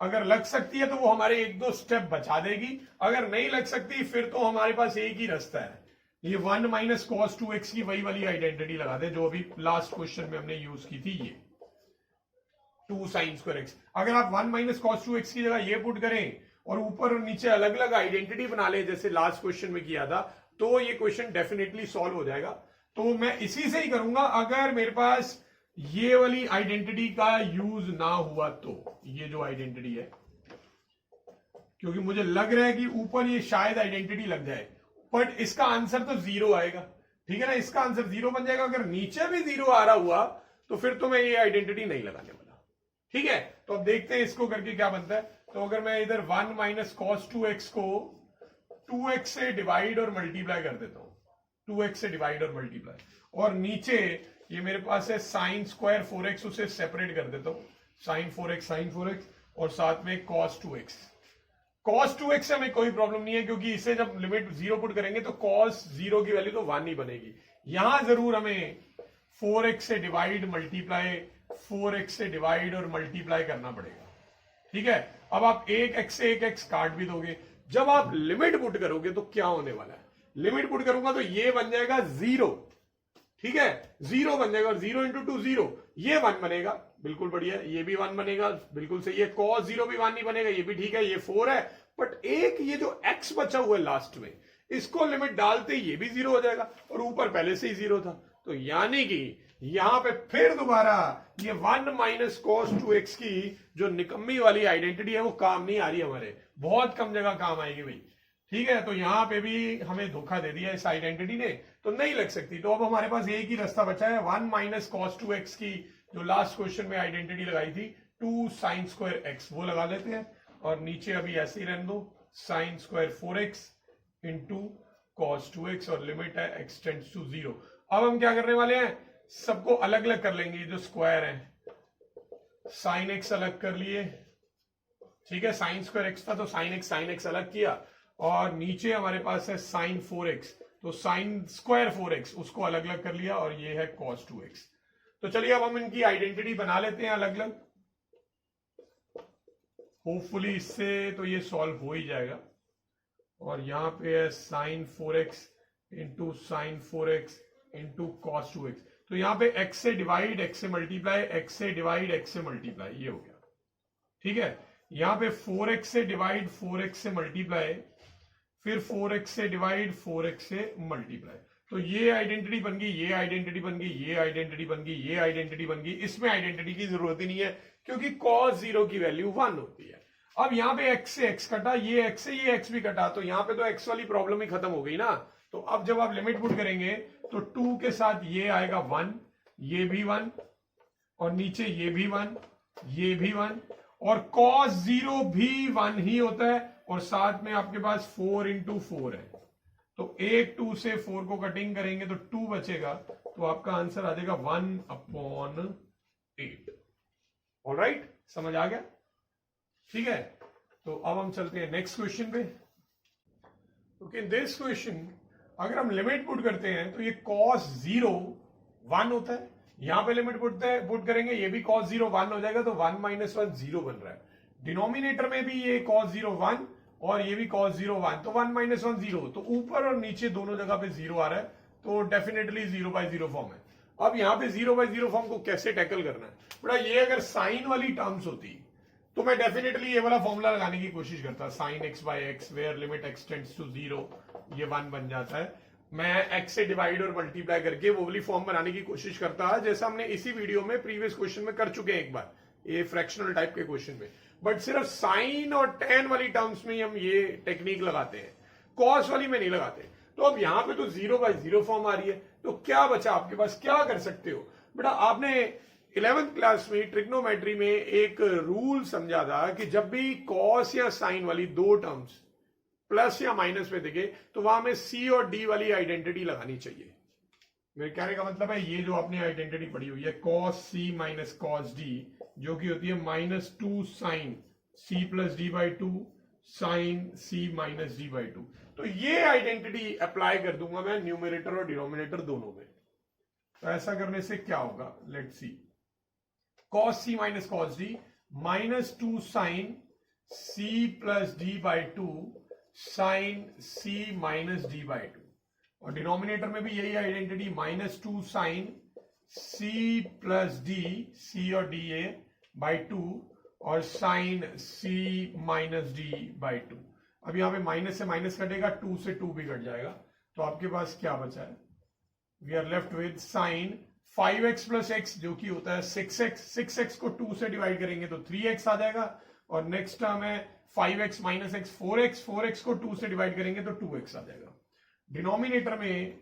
Speaker 1: अगर लग सकती है तो वो हमारे 1-2 स्टेप बचा देगी, अगर नहीं लग सकती फिर तो हमारे पास एक ही रास्ता है, ये 1 माइनस कॉस 2x की वही वाली आइडेंटिटी लगा दे जो अभी लास्ट क्वेश्चन में हमने यूज की थी, ये 2 साइन स्क्वायर x। अगर आप 1 माइनस कॉस 2x की जगह ये पुट करें और ऊपर और नीचे अलग अलग आइडेंटिटी बना ले जैसे लास्ट क्वेश्चन में किया था, तो ये क्वेश्चन डेफिनेटली सॉल्व हो जाएगा। तो मैं इसी से ही करूंगा, अगर मेरे पास ये वाली आइडेंटिटी का यूज ना हुआ तो, ये जो आइडेंटिटी है, क्योंकि मुझे लग रहा है कि ऊपर ये शायद आइडेंटिटी लग जाए, बट इसका आंसर तो 0 आएगा। ठीक है ना, इसका आंसर 0 बन जाएगा। अगर नीचे भी 0 आ रहा हुआ तो फिर तो मैं ये आइडेंटिटी नहीं लगाने वाला। ठीक है, तो अब देखते हैं इसको करके क्या बनता है। तो अगर मैं इधर 1 माइनस कॉस 2x को 2x से डिवाइड और मल्टीप्लाई कर देता हूं, 2x से डिवाइड और मल्टीप्लाई, और नीचे ये मेरे पास है साइन स्क्वायर 4x, उसे सेपरेट कर देता हूं, साइन 4x, और साथ में cos 2x। cos 2x से हमें कोई प्रॉब्लम नहीं है, क्योंकि इसे जब लिमिट 0 पुट करेंगे तो cos 0 की वैल्यू तो 1 ही बनेगी। यहां जरूर हमें 4x से डिवाइड मल्टीप्लाई, 4x से डिवाइड और मल्टीप्लाई करना पड़ेगा। ठीक है, अब आप एक x से एक x काट भी दोगे, जब आप लिमिट पुट करोगे तो क्या होने वाला है, लिमिट पुट करूंगा तो ये बन जाएगा 0। ठीक है, 0 बन जाएगा, और 0 इंटू 2 0, ये 1 बनेगा, बिल्कुल बढ़िया, ये भी 1 बनेगा, बिल्कुल सही है। cos 0 भी 1 नहीं बनेगा, ये भी ठीक है, ये 4 है, बट एक ये जो x बचा हुआ है लास्ट में, इसको लिमिट डालते ही ये भी 0 हो जाएगा, और ऊपर पहले से ही 0 था, तो यानी कि यहां पे फिर दोबारा ये 1 माइनस कॉस 2x की जो निकम्मी वाली आइडेंटिटी है वो काम नहीं आ रही हमारे, बहुत कम जगह काम आएगी भाई। ठीक है, तो यहां पे भी हमें धोखा दे दिया इस आइडेंटिटी ने, तो नहीं लग सकती। तो अब हमारे पास एक ही रास्ता बचा है, 1 माइनस कॉस 2x की जो लास्ट क्वेश्चन में आइडेंटिटी लगाई थी 2 साइन स्क्वायर x, वो लगा लेते हैं, और नीचे अभी ऐसे ही रहने दो, sign square 4x into cos 2x, और लिमिट है x टेंड्स टू 0। अब हम क्या करने वाले हैं, सबको अलग अलग कर लेंगे, जो स्क्वायर है, साइन x अलग कर लिए। ठीक है, साइन स्क्वायर x था तो साइन x अलग किया, और नीचे हमारे पास है साइन 4x, तो साइन स्क्वायर 4x उसको अलग अलग कर लिया और ये है cos 2x। तो चलिए अब हम इनकी आइडेंटिटी बना लेते हैं अलग अलग। होपफुली इससे तो ये सॉल्व हो ही जाएगा। और यहां पे है sine 4x into sine 4x into cos 2x। तो यहां पे x से डिवाइड x से मल्टीप्लाई, x से डिवाइड x से मल्टीप्लाई, ये हो गया। ठीक है, यहां पे 4x से डिवाइड 4x से मल्टीप्लाई, फिर 4x से डिवाइड 4x से मल्टीप्लाई। तो ये आइडेंटिटी बन गई, ये आइडेंटिटी बन गई, ये आइडेंटिटी बन गई, ये आइडेंटिटी बन गई। इसमें आइडेंटिटी की जरूरत ही नहीं है क्योंकि cos 0 की वैल्यू 1 होती है। अब यहां पे x से x कटा, ये x से ये x भी कटा, तो यहां पे तो x वाली प्रॉब्लम ही खत्म हो गई ना। तो अब जब आप लिमिट पुट करेंगे तो 2 के साथ ये आएगा 1, ये भी 1, और नीचे ये भी 1, ये भी 1, और cos 0 भी 1 ही होता है, और साथ में आपके पास 4 इंटू 4 है। तो एक 2 से 4 को कटिंग करेंगे तो 2 बचेगा, तो आपका आंसर आ जाएगा 1/8। ऑलराइट, समझ आ गया? ठीक है, तो अब हम चलते हैं नेक्स्ट क्वेश्चन पे। ओके, दिस क्वेश्चन अगर हम लिमिट पुट करते हैं तो ये cos 0 1 होता है, यहां पे लिमिट पुट करेंगे, ये भी cos 0 1 हो जाएगा, तो 1 - 1 0 बन रहा है। डिनोमिनेटर में भी ये cos 0 1 और ये भी cos 0 1, तो 1 - 1 0, तो ऊपर और नीचे दोनों जगह पे 0 आ रहा है, तो डेफिनेटली 0/0 फॉर्म है। अब यहां पे 0/0 फॉर्म को कैसे टैकल करना है? बड़ा, ये अगर साइन वाली टर्म्स होती तो मैं डेफिनेटली ये वाला फॉर्मूला लगाने की कोशिश करता, sine x/x where limit x tends to 0, ये 1 बन जाता है। मैं x से डिवाइड और मल्टीप्लाई करके वो वाली फॉर्म बनाने की कोशिश करता, जैसा हमने इसी वीडियो में प्रीवियस क्वेश्चन में कर चुके हैं एक बार, ये फ्रैक्शनल टाइप के क्वेश्चन में। बट सिर्फ साइन और tan वाली टर्म्स में हम ये टेक्निक लगाते हैं, कॉस वाली में नहीं लगाते। तो अब यहां पे तो 0/0 फॉर्म आ रही है, तो क्या बचा आपके पास? क्या कर सकते हो बेटा? आपने 11th क्लास में ट्रिग्नोमेट्री में एक रूल समझा था कि जब भी कॉस या साइन वाली दो टर्म्स प्लस या माइनस में दिखे तो वहां में सी और डी वाली आइडेंटिटी लगानी चाहिए। मेरे कहने का मतलब है ये जो आपने आइडेंटिटी पढ़ी हुई है cos C minus cos D, जो कि होती है -2 sine C plus D by 2 sine C minus D by 2, तो ये आइडेंटिटी अप्लाई कर दूंगा मैं न्यूमरेटर और डिनोमिनेटर दोनों में। तो ऐसा करने से क्या होगा, let's see. cos c minus cos d -2 sin c plus d by 2 sin c minus d by 2, और डिनोमिनेटर में भी यही identity -2 sin c plus d, c और d है by 2, और sin c minus d by 2। अब यहां पे माइनस से माइनस कटेगा, 2 से 2 भी कट जाएगा, तो आपके पास क्या बचा है? We are left with sine 5x plus x जो कि होता है 6x, 6x को 2 से डिवाइड करेंगे तो 3x आ जाएगा, और नेक्स्ट टर्म है 5x minus x 4x, 4x को 2 से डिवाइड करेंगे तो 2x आ जाएगा। डिनोमिनेटर में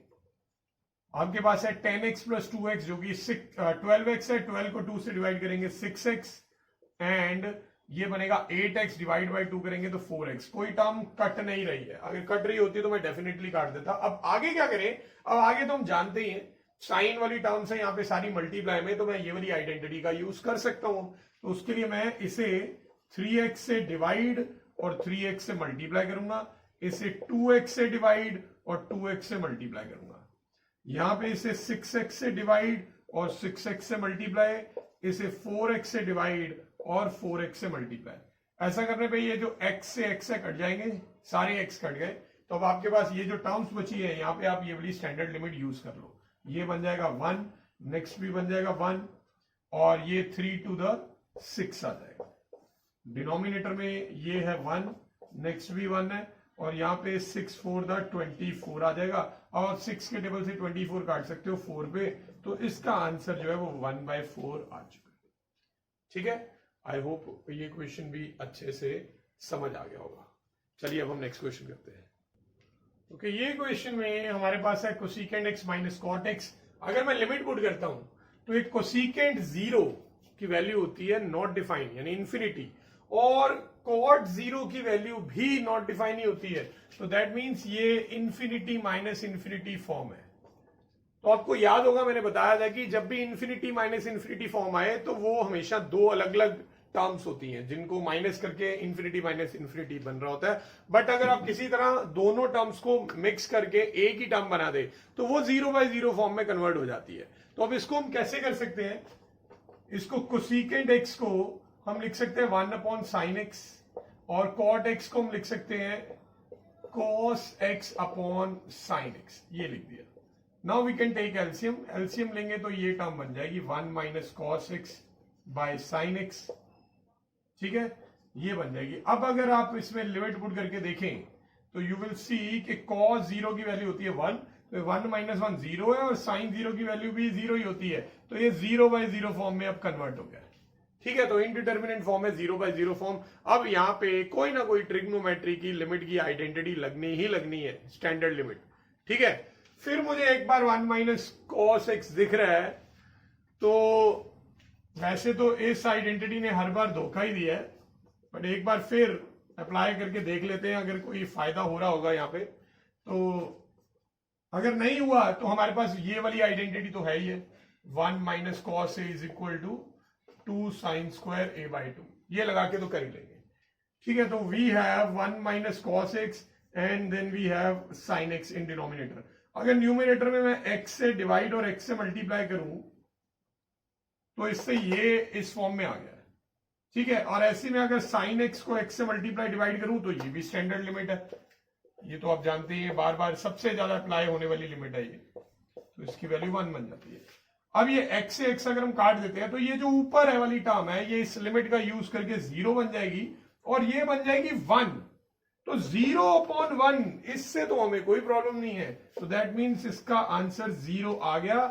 Speaker 1: आपके पास है 10x प्लस 2x जो कि 12x है, 12 को 2 से डिवाइड करेंगे 6x, एंड ये बनेगा 8x डिवाइड बाई 2 करेंगे तो 4x। कोई टर्म कट नहीं रही है, अगर कट रही होती तो मैं डेफिनेटली काट देता। अब आगे क्या करें? अब आगे तो हम जानते ही हैं साइन वाली टर्म्स है यहाँ पे सारी मल्टीप्लाई में, तो मैं ये वाली आइडेंटिटी का यूज कर सकता हूं। तो उसके लिए मैं इसे 3x से डिवाइड और 3x से मल्टीप्लाई करूंगा, इसे 2x से डिवाइड और 2x से मल्टीप्लाई करूंगा, यहां पे इसे 6x से डिवाइड और 6x से मल्टीप्लाई, इसे 4x से डिवाइड और 4x से मल्टीप्लाई। ऐसा करने पे ये जो x से कट जाएंगे, सारे x कट गए, तो अब आपके पास ये जो टर्म्स बची है यहाँ पे आप ये वाली स्टैंडर्ड लिमिट यूज कर लो। ये बन जाएगा 1, नेक्स्ट भी बन जाएगा 1, और ये 3 to the 6 आ जाएगा। डिनोमिनेटर में ये है 1, नेक्स्ट भी 1 है, और यहाँ पे 6 4 the 24 आ जाएगा, और 6 के टेबल से 24 काट सकते हो 4 पे, तो इसका आंसर जो है वो 1/4 आ चुका है। ठीक है, आई होप ये क्वेश्चन भी अच्छे से समझ आ गया होगा। चलिए अब हम नेक्स्ट क्वेश्चन करते हैं। ओके, ये क्वेश्चन में हमारे पास है cosecant x minus cot x। अगर मैं लिमिट पुट करता हूं तो एक कोसिकेंट 0 की वैल्यू होती है नॉट डिफाइंड यानी इंफिनिटी, और कॉट 0 की वैल्यू भी नॉट डिफाइंड ही होती है, तो दैट मीन्स ये इंफिनिटी माइनस इंफिनिटी फॉर्म है। तो आपको याद होगा मैंने बताया था कि जब भी इंफिनिटी माइनस इंफिनिटी फॉर्म आए तो वो हमेशा दो अलग अलग टर्म्स होती हैं जिनको माइनस करके इन्फिनिटी माइनस इन्फिनिटी बन रहा होता है। बट अगर आप किसी तरह दोनों टर्म्स को मिक्स करके एक ही टर्म बना दे तो वो 0/0 फॉर्म में कन्वर्ट हो जाती है। तो अब इसको हम कैसे कर सकते हैं, इसको कोसेकेंट एक्स को हम लिख सकते हैं 1/sin x और कॉट एक्स को हम लिख सकते हैं cos x upon sin x, ये लिख दिया। Now we can take LCM, LCM लेंगे तो ये टर्म बन जाएगी 1 - cos x by sin x, ठीक है, ये बन जाएगी। अब अगर आप इसमें लिमिट पुट करके देखें तो यू विल सी कि cos 0 की वैल्यू होती है 1, तो 1 - 1 0 है और sin 0 की वैल्यू भी 0 ही होती है, तो ये 0/0 फॉर्म में अब कन्वर्ट हो गया है, ठीक है। तो इनडिटरमिनेंट फॉर्म है 0/0 फॉर्म। अब यहाँ पे कोई ना कोई ट्रिग्नोमेट्री की लिमिट की आइडेंटिटी लगनी ही लगनी है, स्टैंडर्ड लिमिट, ठीक है। फिर मुझे एक बार 1 - cos x दिख रहा है, तो वैसे तो इस आइडेंटिटी ने हर बार धोखा ही दिया है, बट एक बार फिर अप्लाई करके देख लेते हैं अगर कोई फायदा हो रहा होगा यहाँ पे। तो अगर नहीं हुआ तो हमारे पास ये वाली आइडेंटिटी तो है ही है, 1 - cos a is equal to 2 sin² a/2, ये लगा के तो कर ही लेंगे, ठीक है। तो we have 1 - cos x and then we have sin x in denominator. अगर न्यूमिनेटर में मैं x से डिवाइड और x से मल्टीप्लाई करूं तो इससे ये इस फॉर्म में आ गया, ठीक है। और ऐसे में अगर sin x को x से मल्टीप्लाई डिवाइड करूं तो ये भी स्टैंडर्ड लिमिट है, ये तो आप जानते हैं बार बार सबसे ज्यादा अप्लाई होने वाली लिमिट है ये, तो इसकी वैल्यू 1 बन जाती है। अब ये x से x अगर हम काट देते हैं तो ये जो ऊपर है वाली टर्म है ये इस लिमिट का यूज करके 0 बन जाएगी और ये बन जाएगी 1, तो 0/1, इससे तो हमें कोई प्रॉब्लम नहीं है, तो दैट मीन्स इसका आंसर 0 आ गया।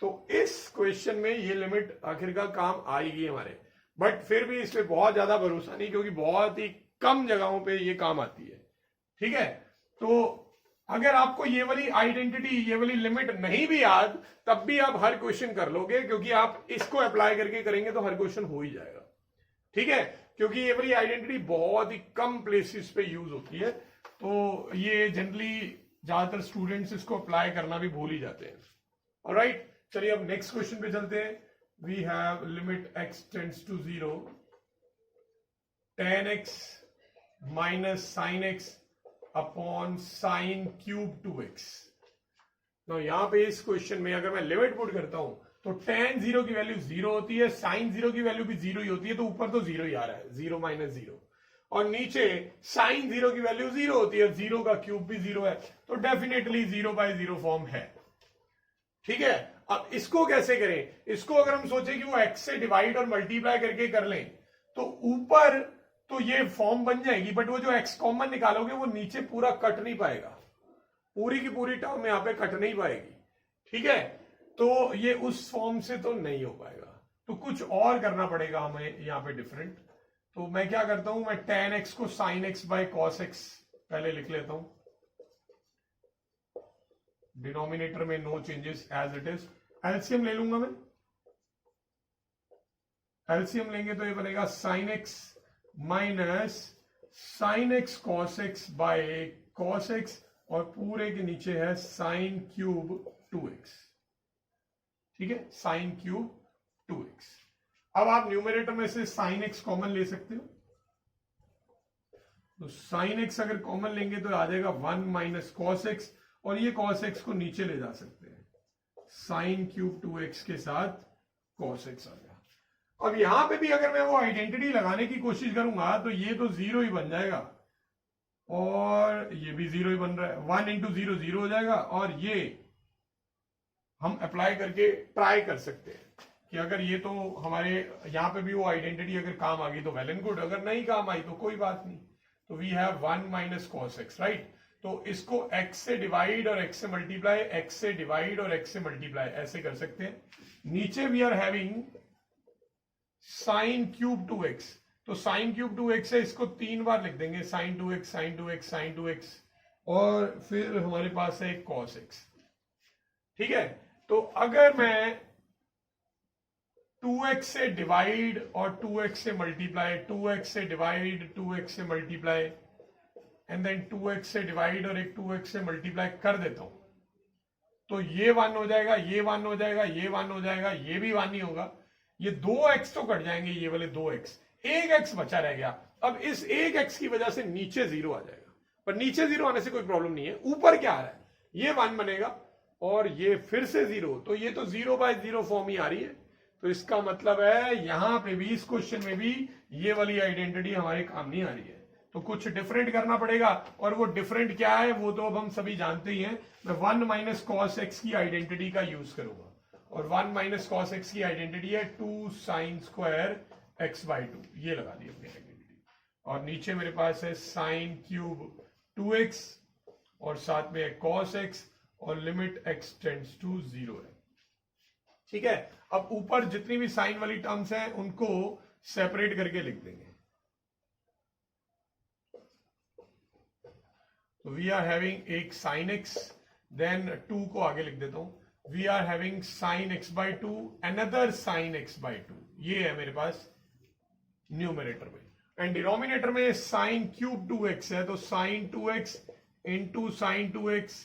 Speaker 1: तो इस क्वेश्चन में ये लिमिट आखिरकार काम आएगी हमारे, बट फिर भी इस पे बहुत ज्यादा भरोसा नहीं क्योंकि बहुत ही कम जगहों पे ये काम आती है, ठीक है। तो अगर आपको ये वाली आइडेंटिटी, ये वाली लिमिट नहीं भी याद, तब भी आप हर क्वेश्चन कर लोगे क्योंकि आप इसको अप्लाई करके करेंगे तो हर क्वेश्चन हो ही जाएगा, ठीक है। क्योंकि ये वाली आइडेंटिटी बहुत ही कम प्लेसेस पे यूज होती है, तो ये जनरली ज्यादातर स्टूडेंट्स इसको अप्लाई करना भी भूल ही जाते हैं। ऑलराइट, चलिए अब नेक्स्ट क्वेश्चन पे चलते हैं। We have limit x tends to 0 tan x minus sin x upon sin cube 2x। तो यहां पे इस क्वेश्चन में अगर मैं लिमिट पुट करता हूं तो tan 0 की वैल्यू 0 होती है, sin 0 की वैल्यू भी 0 ही होती है, तो ऊपर तो 0 ही आ रहा है, 0 - 0, और नीचे sin 0 की वैल्यू 0 होती है, 0 का क्यूब भी 0 है, तो डेफिनेटली 0/0 फॉर्म है, ठीक है। अब इसको कैसे करें, इसको अगर हम सोचे कि वो x से डिवाइड और मल्टीप्लाई करके कर लें तो ऊपर तो ये फॉर्म बन जाएगी, बट वो जो x कॉमन निकालोगे वो नीचे पूरा कट नहीं पाएगा, पूरी की पूरी टर्म यहां पे कट नहीं पाएगी, ठीक है। तो ये उस फॉर्म से तो नहीं हो पाएगा, तो कुछ और करना पड़ेगा हमें यहां पे डिफरेंट। तो मैं क्या करता हूं, मैं tan x को sin x by cos x पहले लिख लेता हूं, डिनोमिनेटर में no changes as it is. LCM ले लूंगा मैं, एलसीएम लेंगे तो ये बनेगा sin x minus sin x cos x by cos x और पूरे के नीचे है sin क्यूब 2x, ठीक है, sin क्यूब 2x। अब आप न्यूमरेटर में से sin x कॉमन ले सकते हो, तो sin x अगर कॉमन लेंगे तो आ जाएगा 1 - cos x और ये cos x को नीचे ले जा सकते हैं, sin क्यूब 2x के साथ cos x आ गया। अब यहां पे भी अगर मैं वो आइडेंटिटी लगाने की कोशिश करूंगा तो ये तो 0 ही बन जाएगा और ये भी 0 ही बन रहा है, 1 × 0 0 हो जाएगा, और ये हम अप्लाई करके ट्राई कर सकते हैं कि अगर ये तो हमारे यहां पे भी वो आइडेंटिटी अगर काम आ गई तो वेल एंड गुड, अगर नहीं काम आई तो कोई बात नहीं। तो we have 1 - cos x, right. तो इसको x से डिवाइड और x से मल्टीप्लाई, x से डिवाइड और x से मल्टीप्लाई ऐसे कर सकते हैं। नीचे we are having sin cube 2x, तो sin क्यूब 2x है, इसको 3 बार लिख देंगे, sin 2x sin 2x sin 2x, और फिर हमारे पास है cos x, ठीक है। तो अगर मैं 2x से डिवाइड और 2x से मल्टीप्लाई, 2x से डिवाइड 2x से मल्टीप्लाई एंड देन 2x से डिवाइड और एक 2x से मल्टीप्लाई कर देता हूं तो ये 1 हो जाएगा, ये 1 हो जाएगा, ये 1 हो जाएगा, ये भी 1 ही होगा, ये 2x तो कट जाएंगे, ये वाले 2x, एक एक्स बचा रह गया। अब इस एक एक्स की वजह से नीचे जीरो आ जाएगा, पर नीचे जीरो आने से कोई प्रॉब्लम नहीं है। ऊपर क्या आ रहा है, ये 1 बनेगा और ये फिर से जीरो, तो ये तो 0/0 फॉर्म ही आ रही है। तो इसका मतलब है यहां पे भी, इस क्वेश्चन में भी ये वाली आइडेंटिटी हमारे काम नहीं आ रही है, तो कुछ डिफरेंट करना पड़ेगा। और वो डिफरेंट क्या है वो तो अब हम सभी जानते ही हैं। मैं 1 - cos x की आइडेंटिटी का यूज करूंगा, और 1 - cos x की आइडेंटिटी है 2 sin² x/2, ये लगा दी अपनी आइडेंटिटी। और नीचे मेरे पास है sin³ 2x और साथ में है cos x और लिमिट x टेंड्स टू 0 है। ठीक है, अब ऊपर जितनी भी साइन वाली टर्म्स हैं उनको सेपरेट करके लिख देंगे। तो वी आर हैविंग एक sin x, देन 2 को आगे लिख देता हूं, we are having sin x/2 another sin x/2, ये है मेरे पास न्यूमरेटर में। एंड डिनोमिनेटर में sin³ 2x है, तो sin 2x into sin 2x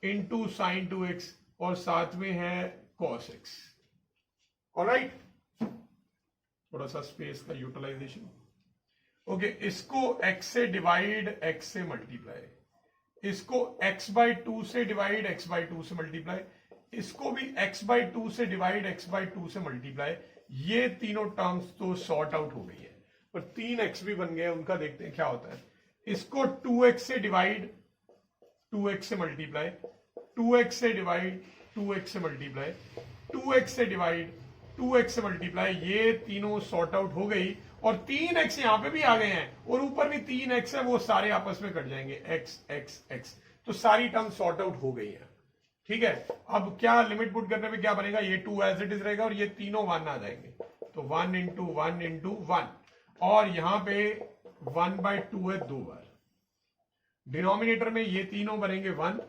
Speaker 1: into sin 2x और साथ में है cos x। ऑलराइट, थोड़ा सा स्पेस का यूटिलाइजेशन। ओके, इसको x से डिवाइड x से मल्टीप्लाई, इसको x/2 से डिवाइड x/2 से मल्टीप्लाई, इसको भी x/2 से डिवाइड x/2 से मल्टीप्लाई। ये तीनों टर्म्स तो सॉर्ट आउट हो गई है, पर 3x भी बन गए, उनका देखते हैं क्या होता है। इसको 2x से डिवाइड 2x से मल्टीप्लाई, 2x से डिवाइड 2x से मल्टीप्लाई, 2x से डिवाइड 2x से मल्टीप्लाई, ये तीनों सॉर्ट आउट हो गई। और 3x यहां पे भी आ गए हैं और ऊपर भी 3x है, वो सारे आपस में कट जाएंगे, x x x, तो सारी टर्म सॉर्ट आउट हो गई है। ठीक है, अब क्या लिमिट पुट करने में क्या बनेगा, ये 2 एज इट इज रहेगा और ये तीनों 1 आ जाएंगे, तो 1 × 1 × 1, और यहां पे 1/2 है 2 बार। डिनोमिनेटर में ये तीनों बनेंगे 1,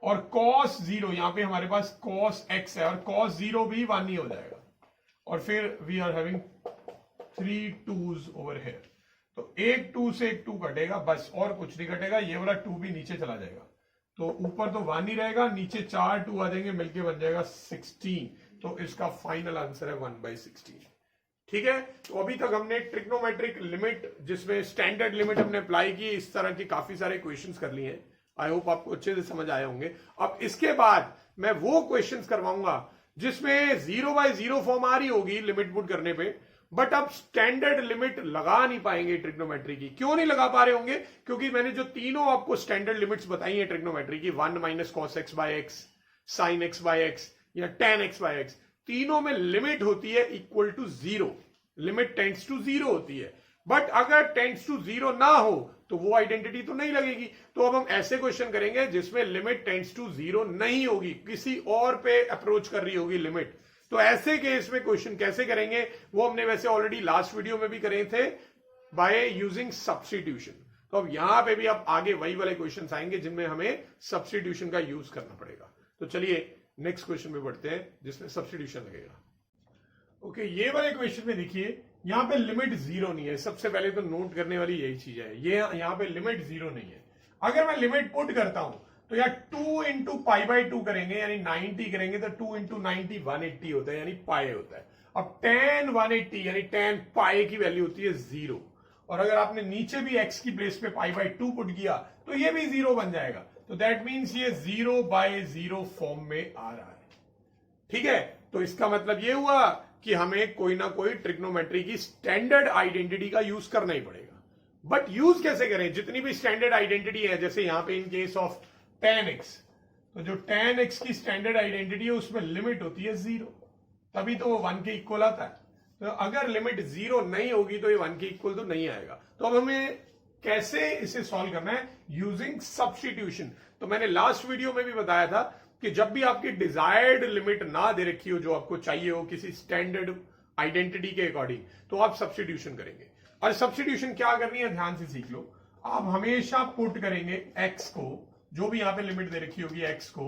Speaker 1: और cos 0 यहां पे हमारे पास cos x है, और cos 0 भी 1 ही हो जाएगा। और फिर we are having 3 2s over here, तो एक 2 से एक 2 कटेगा, बस और कुछ नहीं कटेगा। ये वाला 2 भी नीचे चला जाएगा, तो ऊपर तो 1 ही रहेगा, नीचे 4 2 आ जाएंगे, मिलके बन जाएगा 16। तो इसका फाइनल आंसर है 1/16। ठीक है, तो अभी तक हमने ट्रिग्नोमेट्रिक लिमिट, जिसमें स्टैंडर्ड लिमिट हमने अप्लाई की, इस तरह के काफी सारे क्वेश्चंस कर लिए हैं। आई होप आपको अच्छे से समझ आए होंगे। अब इसके बाद मैं वो क्वेश्चंस करवाऊंगा जिसमें 0/0 फॉर्म आ रही होगी लिमिट पुट करने पे, बट आप स्टैंडर्ड लिमिट लगा नहीं पाएंगे ट्रिग्नोमेट्री की। क्यों नहीं लगा पा रहे होंगे, क्योंकि मैंने जो तीनों आपको स्टैंडर्ड लिमिट्स बताई हैं ट्रिग्नोमेट्री की, 1 - cos x/x, sin x/x या tan x/x, तीनों में लिमिट होती है equal to 0, limit tends to 0 होती है। बट अगर टेंड्स टू 0 ना हो तो वो आइडेंटिटी तो नहीं लगेगी। तो अब हम ऐसे क्वेश्चन करेंगे जिसमें लिमिट टेंड्स टू 0 नहीं होगी, किसी और पे अप्रोच कर रही होगी लिमिट। तो ऐसे केस में क्वेश्चन कैसे करेंगे, वो हमने वैसे ऑलरेडी लास्ट वीडियो में भी करे थे, बाय यूजिंग सब्स्टिट्यूशन। तो अब यहां पे भी अब आगे वही वाले क्वेश्चन आएंगे जिनमें हमें सब्स्टिट्यूशन का यूज करना पड़ेगा। तो चलिए नेक्स्ट क्वेश्चन में बढ़ते हैं जिसमें सब्स्टिट्यूशन लगेगा। ओके, ये वाले क्वेश्चन में देखिए यहां पे लिमिट 0 नहीं है। सबसे पहले तो नोट करने वाली यही चीज है, ये यहां पे लिमिट 0 नहीं है। अगर मैं लिमिट पुट करता हूं तो यार 2 × π/2 करेंगे, यानी 90 करेंगे, तो 2 × 90 180 होता है, यानी पाई होता है। अब tan 180 यानी tan पाई की वैल्यू होती है 0, और अगर आपने नीचे भी x की प्लेस पे π/2 पुट किया तो ये भी 0 बन जाएगा। तो दैट मीन्स ये 0/0 फॉर्म में आ रहा है। ठीक है, तो इसका मतलब ये हुआ कि हमें कोई ना कोई ट्रिग्नोमेट्री की स्टैंडर्ड आइडेंटिटी का यूज करना ही पड़ेगा। बट यूज कैसे करें, जितनी भी स्टैंडर्ड आइडेंटिटी है, जैसे यहां पे in case of tan x, तो जो tan x की स्टैंडर्ड आइडेंटिटी है उसमें लिमिट होती है 0, तभी तो वो 1 के इक्वल आता है। तो अगर लिमिट 0 नहीं होगी तो ये 1 के इक्वल तो नहीं आएगा। तो अब हमें कैसे इसे सॉल्व करना है, यूजिंग सब्स्टिट्यूशन। तो मैंने लास्ट वीडियो में भी बताया था कि जब भी आपकी डिजायर्ड लिमिट ना दे रखी हो, जो आपको चाहिए हो किसी स्टैंडर्ड आइडेंटिटी के अकॉर्डिंग, तो आप सब्स्टिट्यूशन करेंगे। और सब्स्टिट्यूशन क्या करनी है ध्यान से सीख लो। आप हमेशा पुट करेंगे x को, जो भी यहां पे लिमिट दे रखी होगी x को,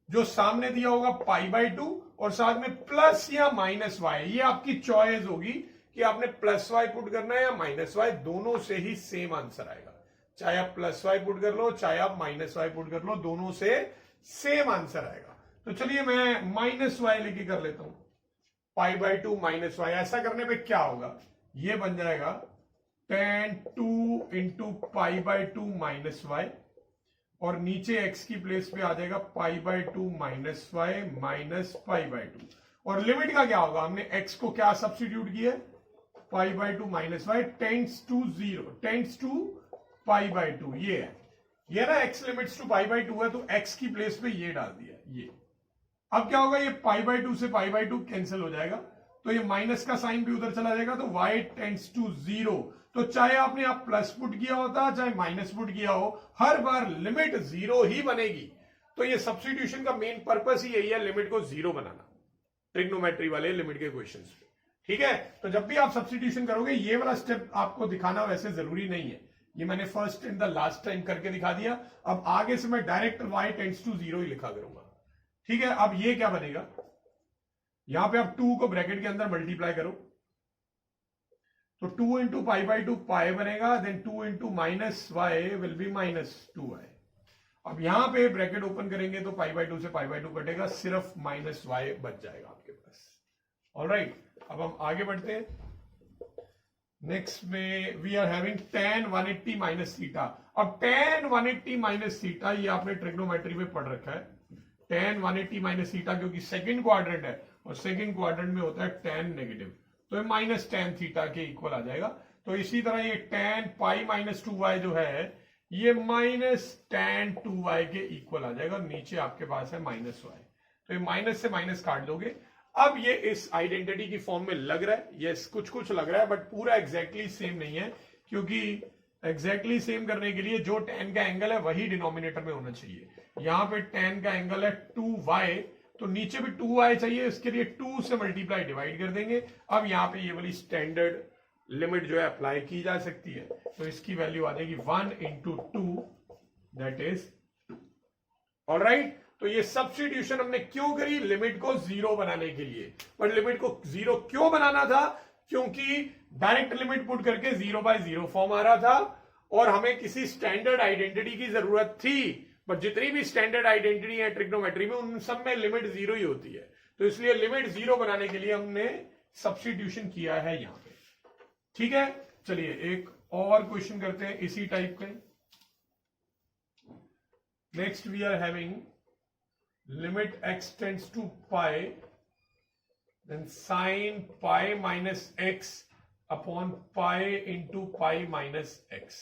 Speaker 1: जो सामने दिया होगा π/2 और साथ में प्लस या -y, ये आपकी चॉइस होगी कि आपने +y पुट करना है या -y, दोनों से ही सेम आंसर आएगा। चाहे आप +y पुट कर लो, चाहे आप -y पुट कर लो, दोनों से सेम आंसर आएगा। तो चलिए मैं -y लेके कर लेता हूं, pi by two minus y. ऐसा करने पे क्या होगा, ये बन जाएगा tan 2 into pi by two minus y, और नीचे x की प्लेस पे आ जाएगा pi by two minus y minus pi by two. और लिमिट का क्या होगा, हमने x को क्या सब्स्टिट्यूट किया, pi by two minus y tends to zero, tends to pi by two. ये है, ये ना x limits to pi by two है, तो x की प्लेस पे ये डाल दिया ये। अब क्या होगा, ये पाई बाई टू से पाई बाई टू कैंसिल हो जाएगा, तो ये माइनस का साइन भी उधर चला जाएगा, तो y टेंड्स टू जीरो। तो चाहे आपने आप प्लस पुट किया होता चाहे माइनस पुट किया हो, हर बार लिमिट जीरो ही बनेगी। तो ये सब्स्टिट्यूशन का मेन पर्पस ही यही है, लिमिट को जीरो बनाना, ट्रिग्नोमेट्री वाले लिमिट के क्वेश्चंस पे। ठीक है, तो जब भी आप सब्स्टिट्यूशन करोगे, ये वाला स्टेप आपको दिखाना वैसे जरूरी नहीं है, ये मैंने first and the last time करके दिखा दिया। अब आगे से मैं direct y tends to zero ही लिखा करूंगा। ठीक है, अब ये क्या बनेगा, यहां पे आप 2 को ब्रैकेट के अंदर मल्टीप्लाई करो, तो 2 into pi by two pi बनेगा, then 2 into minus y will be minus 2y। अब यहां पे ब्रैकेट ओपन करेंगे तो पाई बाई टू से पाई बाई टू कटेगा, सिर्फ माइनस वाई बच जाएगा आपके पास। ऑलराइट, अब हम आगे बढ़ते हैं। नेक्स्ट में we are having tan 180 minus theta. अब tan 180 माइनस थीटा ये आपने ट्रिग्नोमेट्री में पढ़ रखा है, tan 180 माइनस थीटा, क्योंकि सेकंड क्वाड्रेंट है और सेकंड क्वाड्रेंट में होता है tan नेगेटिव, तो ये माइनस tan थीटा के इक्वल आ जाएगा। तो इसी तरह ये tan पाई माइनस 2y जो है, ये माइनस tan 2y के इक्वल आ जाएगा, नीचे आपके पास है माइनस y, तो ये माइनस से माइनस काट दोगे। अब ये इस आइडेंटिटी की फॉर्म में लग रहा है, यस कुछ कुछ लग रहा है, बट पूरा एग्जैक्टली सेम नहीं है, क्योंकि एग्जैक्टली सेम करने के लिए जो tan का एंगल है वही डिनोमिनेटर में होना चाहिए। यहां पे tan का एंगल है 2y, तो नीचे भी 2y चाहिए, इसके लिए 2 से मल्टीप्लाई डिवाइड कर देंगे। अब यहाँ पे ये वाली स्टैंडर्ड लिमिट जो है अप्लाई की जा सकती है, तो इसकी वैल्यू आ जाएगी 1 इंटू 2 दैट इज 2। ऑलराइट, तो ये सब्स्टिट्यूशन हमने क्यों करी, लिमिट को जीरो बनाने के लिए। बट लिमिट को जीरो क्यों बनाना था, क्योंकि डायरेक्ट लिमिट पुट करके 0 बाय 0 फॉर्म आ रहा था, और हमें किसी स्टैंडर्ड आइडेंटिटी की जरूरत थी। बट जितनी भी स्टैंडर्ड आइडेंटिटी है ट्रिग्नोमेट्री में, उन सब में लिमिट जीरो ही होती है, तो इसलिए लिमिट जीरो बनाने के लिए हमने सब्स्टिट्यूशन किया है यहां पे। ठीक है, चलिए एक और क्वेश्चन करते हैं इसी टाइप के। Next we are having limit x tends to pi, then sin pi minus x upon pi into pi minus x।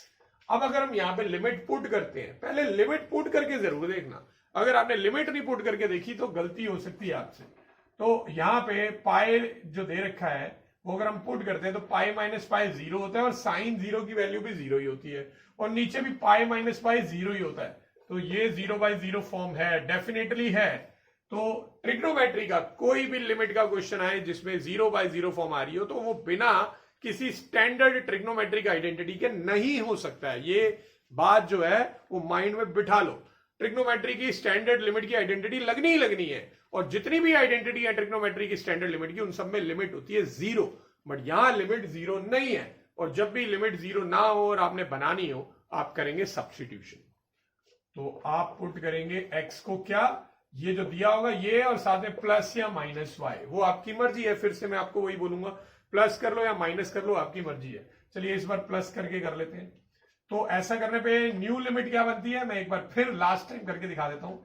Speaker 1: अब अगर हम यहां पे लिमिट पुट करते हैं, पहले लिमिट पुट करके जरूर देखना, अगर आपने लिमिट नहीं पुट करके देखी तो गलती हो सकती है आपसे। तो यहां पे पाई जो दे रखा है वो अगर हम पुट करते हैं तो पाई माइनस पाई जीरो होता है, और साइन जीरो की वैल्यू भी जीरो ही होती है, और नीचे भी पाई माइनस पाई जीरो ही होता है, तो ये 0 बाय 0 फॉर्म है, डेफिनेटली है। तो ट्रिग्नोमेट्री का कोई भी लिमिट का क्वेश्चन आए जिसमें 0 बाय 0 फॉर्म आ रही हो, तो वो बिना किसी स्टैंडर्ड ट्रिग्नोमेट्रिक आइडेंटिटी के नहीं हो सकता है। ये बात जो है वो माइंड में बिठा लो, ट्रिग्नोमेट्री की स्टैंडर्ड लिमिट की आइडेंटिटी लगनी ही लगनी है, और जितनी भी आइडेंटिटी है ट्रिग्नोमेट्री की स्टैंडर्ड लिमिट की, उन सब में लिमिट होती है जीरो, बट यहां लिमिट जीरो नहीं है। और जब भी लिमिट जीरो ना हो और आपने बनानी हो, आप करेंगे सब्स्टिट्यूशन। तो आप पुट करेंगे x को क्या, ये जो दिया होगा ये, और साथ में प्लस या माइनस y, वो आपकी मर्जी है। फिर से मैं आपको वही बोलूंगा, प्लस कर लो या माइनस कर लो, आपकी मर्जी है। चलिए इस बार प्लस करके कर लेते हैं। तो ऐसा करने पे न्यू लिमिट क्या बनती है, मैं एक बार फिर लास्ट टाइम करके दिखा देता हूं।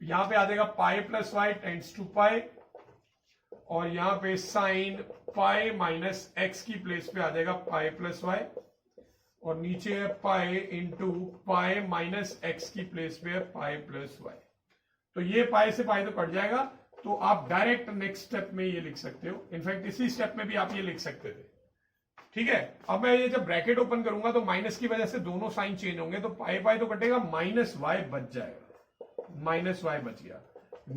Speaker 1: यहां पे आ जाएगा pi plus y tends to pi, और यहां पे साइन पाई माइनस एक्स की प्लेस पे आ जाएगा पाई प्लस वाई, और नीचे है pi into pi minus x की प्लेस पे है पाई प्लस वाई। तो ये पाई से पाई तो कट जाएगा, तो आप डायरेक्ट नेक्स्ट स्टेप में ये लिख सकते हो। इनफैक्ट इसी स्टेप में भी आप ये लिख सकते थे। ठीक है, अब मैं ये जब ब्रैकेट ओपन करूंगा तो माइनस की वजह से दोनों साइन चेंज होंगे, तो पाई पाई तो कटेगा, माइनस वाई बच जाएगा, माइनस वाई बच गया।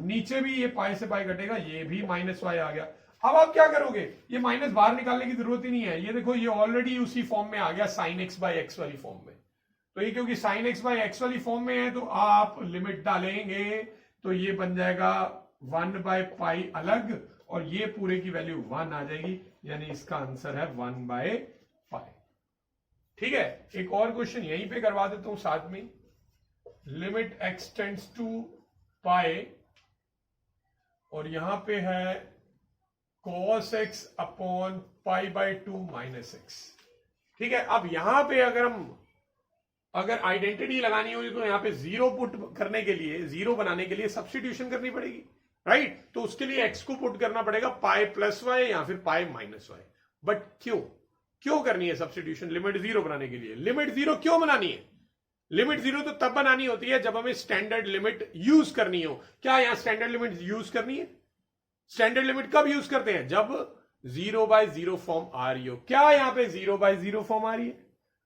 Speaker 1: नीचे भी ये पाई से पाई कटेगा, ये भी माइनस वाई आ गया। अब आप क्या करोगे, ये माइनस बाहर निकालने की जरूरत ही नहीं है, ये देखो ये ऑलरेडी उसी फॉर्म में आ गया, साइन एक्स बाई एक्स वाली फॉर्म में। तो ये क्योंकि साइन एक्स बाई एक्स वाली फॉर्म में है, तो आप लिमिट डालेंगे तो ये बन जाएगा 1 बाय पाई अलग, और ये पूरे की वैल्यू 1 आ जाएगी, यानी इसका आंसर है 1 बाय पाई। ठीक है, एक और क्वेश्चन यहीं पे करवा देता हूं साथ में। Limit x tends to pi, और यहां पे है cos x upon pi by 2 minus x. ठीक है, अब यहां पे अगर आइडेंटिटी लगानी होगी तो यहां पे जीरो पुट करने के लिए, जीरो बनाने के लिए सब्स्टिट्यूशन करनी पड़ेगी, राइट? तो उसके लिए x को पुट करना पड़ेगा पाई प्लस वाई या फिर पाई माइनस वाई। बट क्यों करनी है सब्स्टिट्यूशन लिमिट जीरो बनाने के लिए? लिमिट जीरो क्यों बनानी है? लिमिट जीरो तो तब बनानी होती है जब हमें स्टैंडर्ड लिमिट यूज करनी हो। क्या यहां स्टैंडर्ड लिमिट यूज करनी है? स्टैंडर्ड लिमिट कब यूज करते हैं? जब 0/0 फॉर्म आ रही हो। क्या यहां पे 0/0 फॉर्म आ रही है?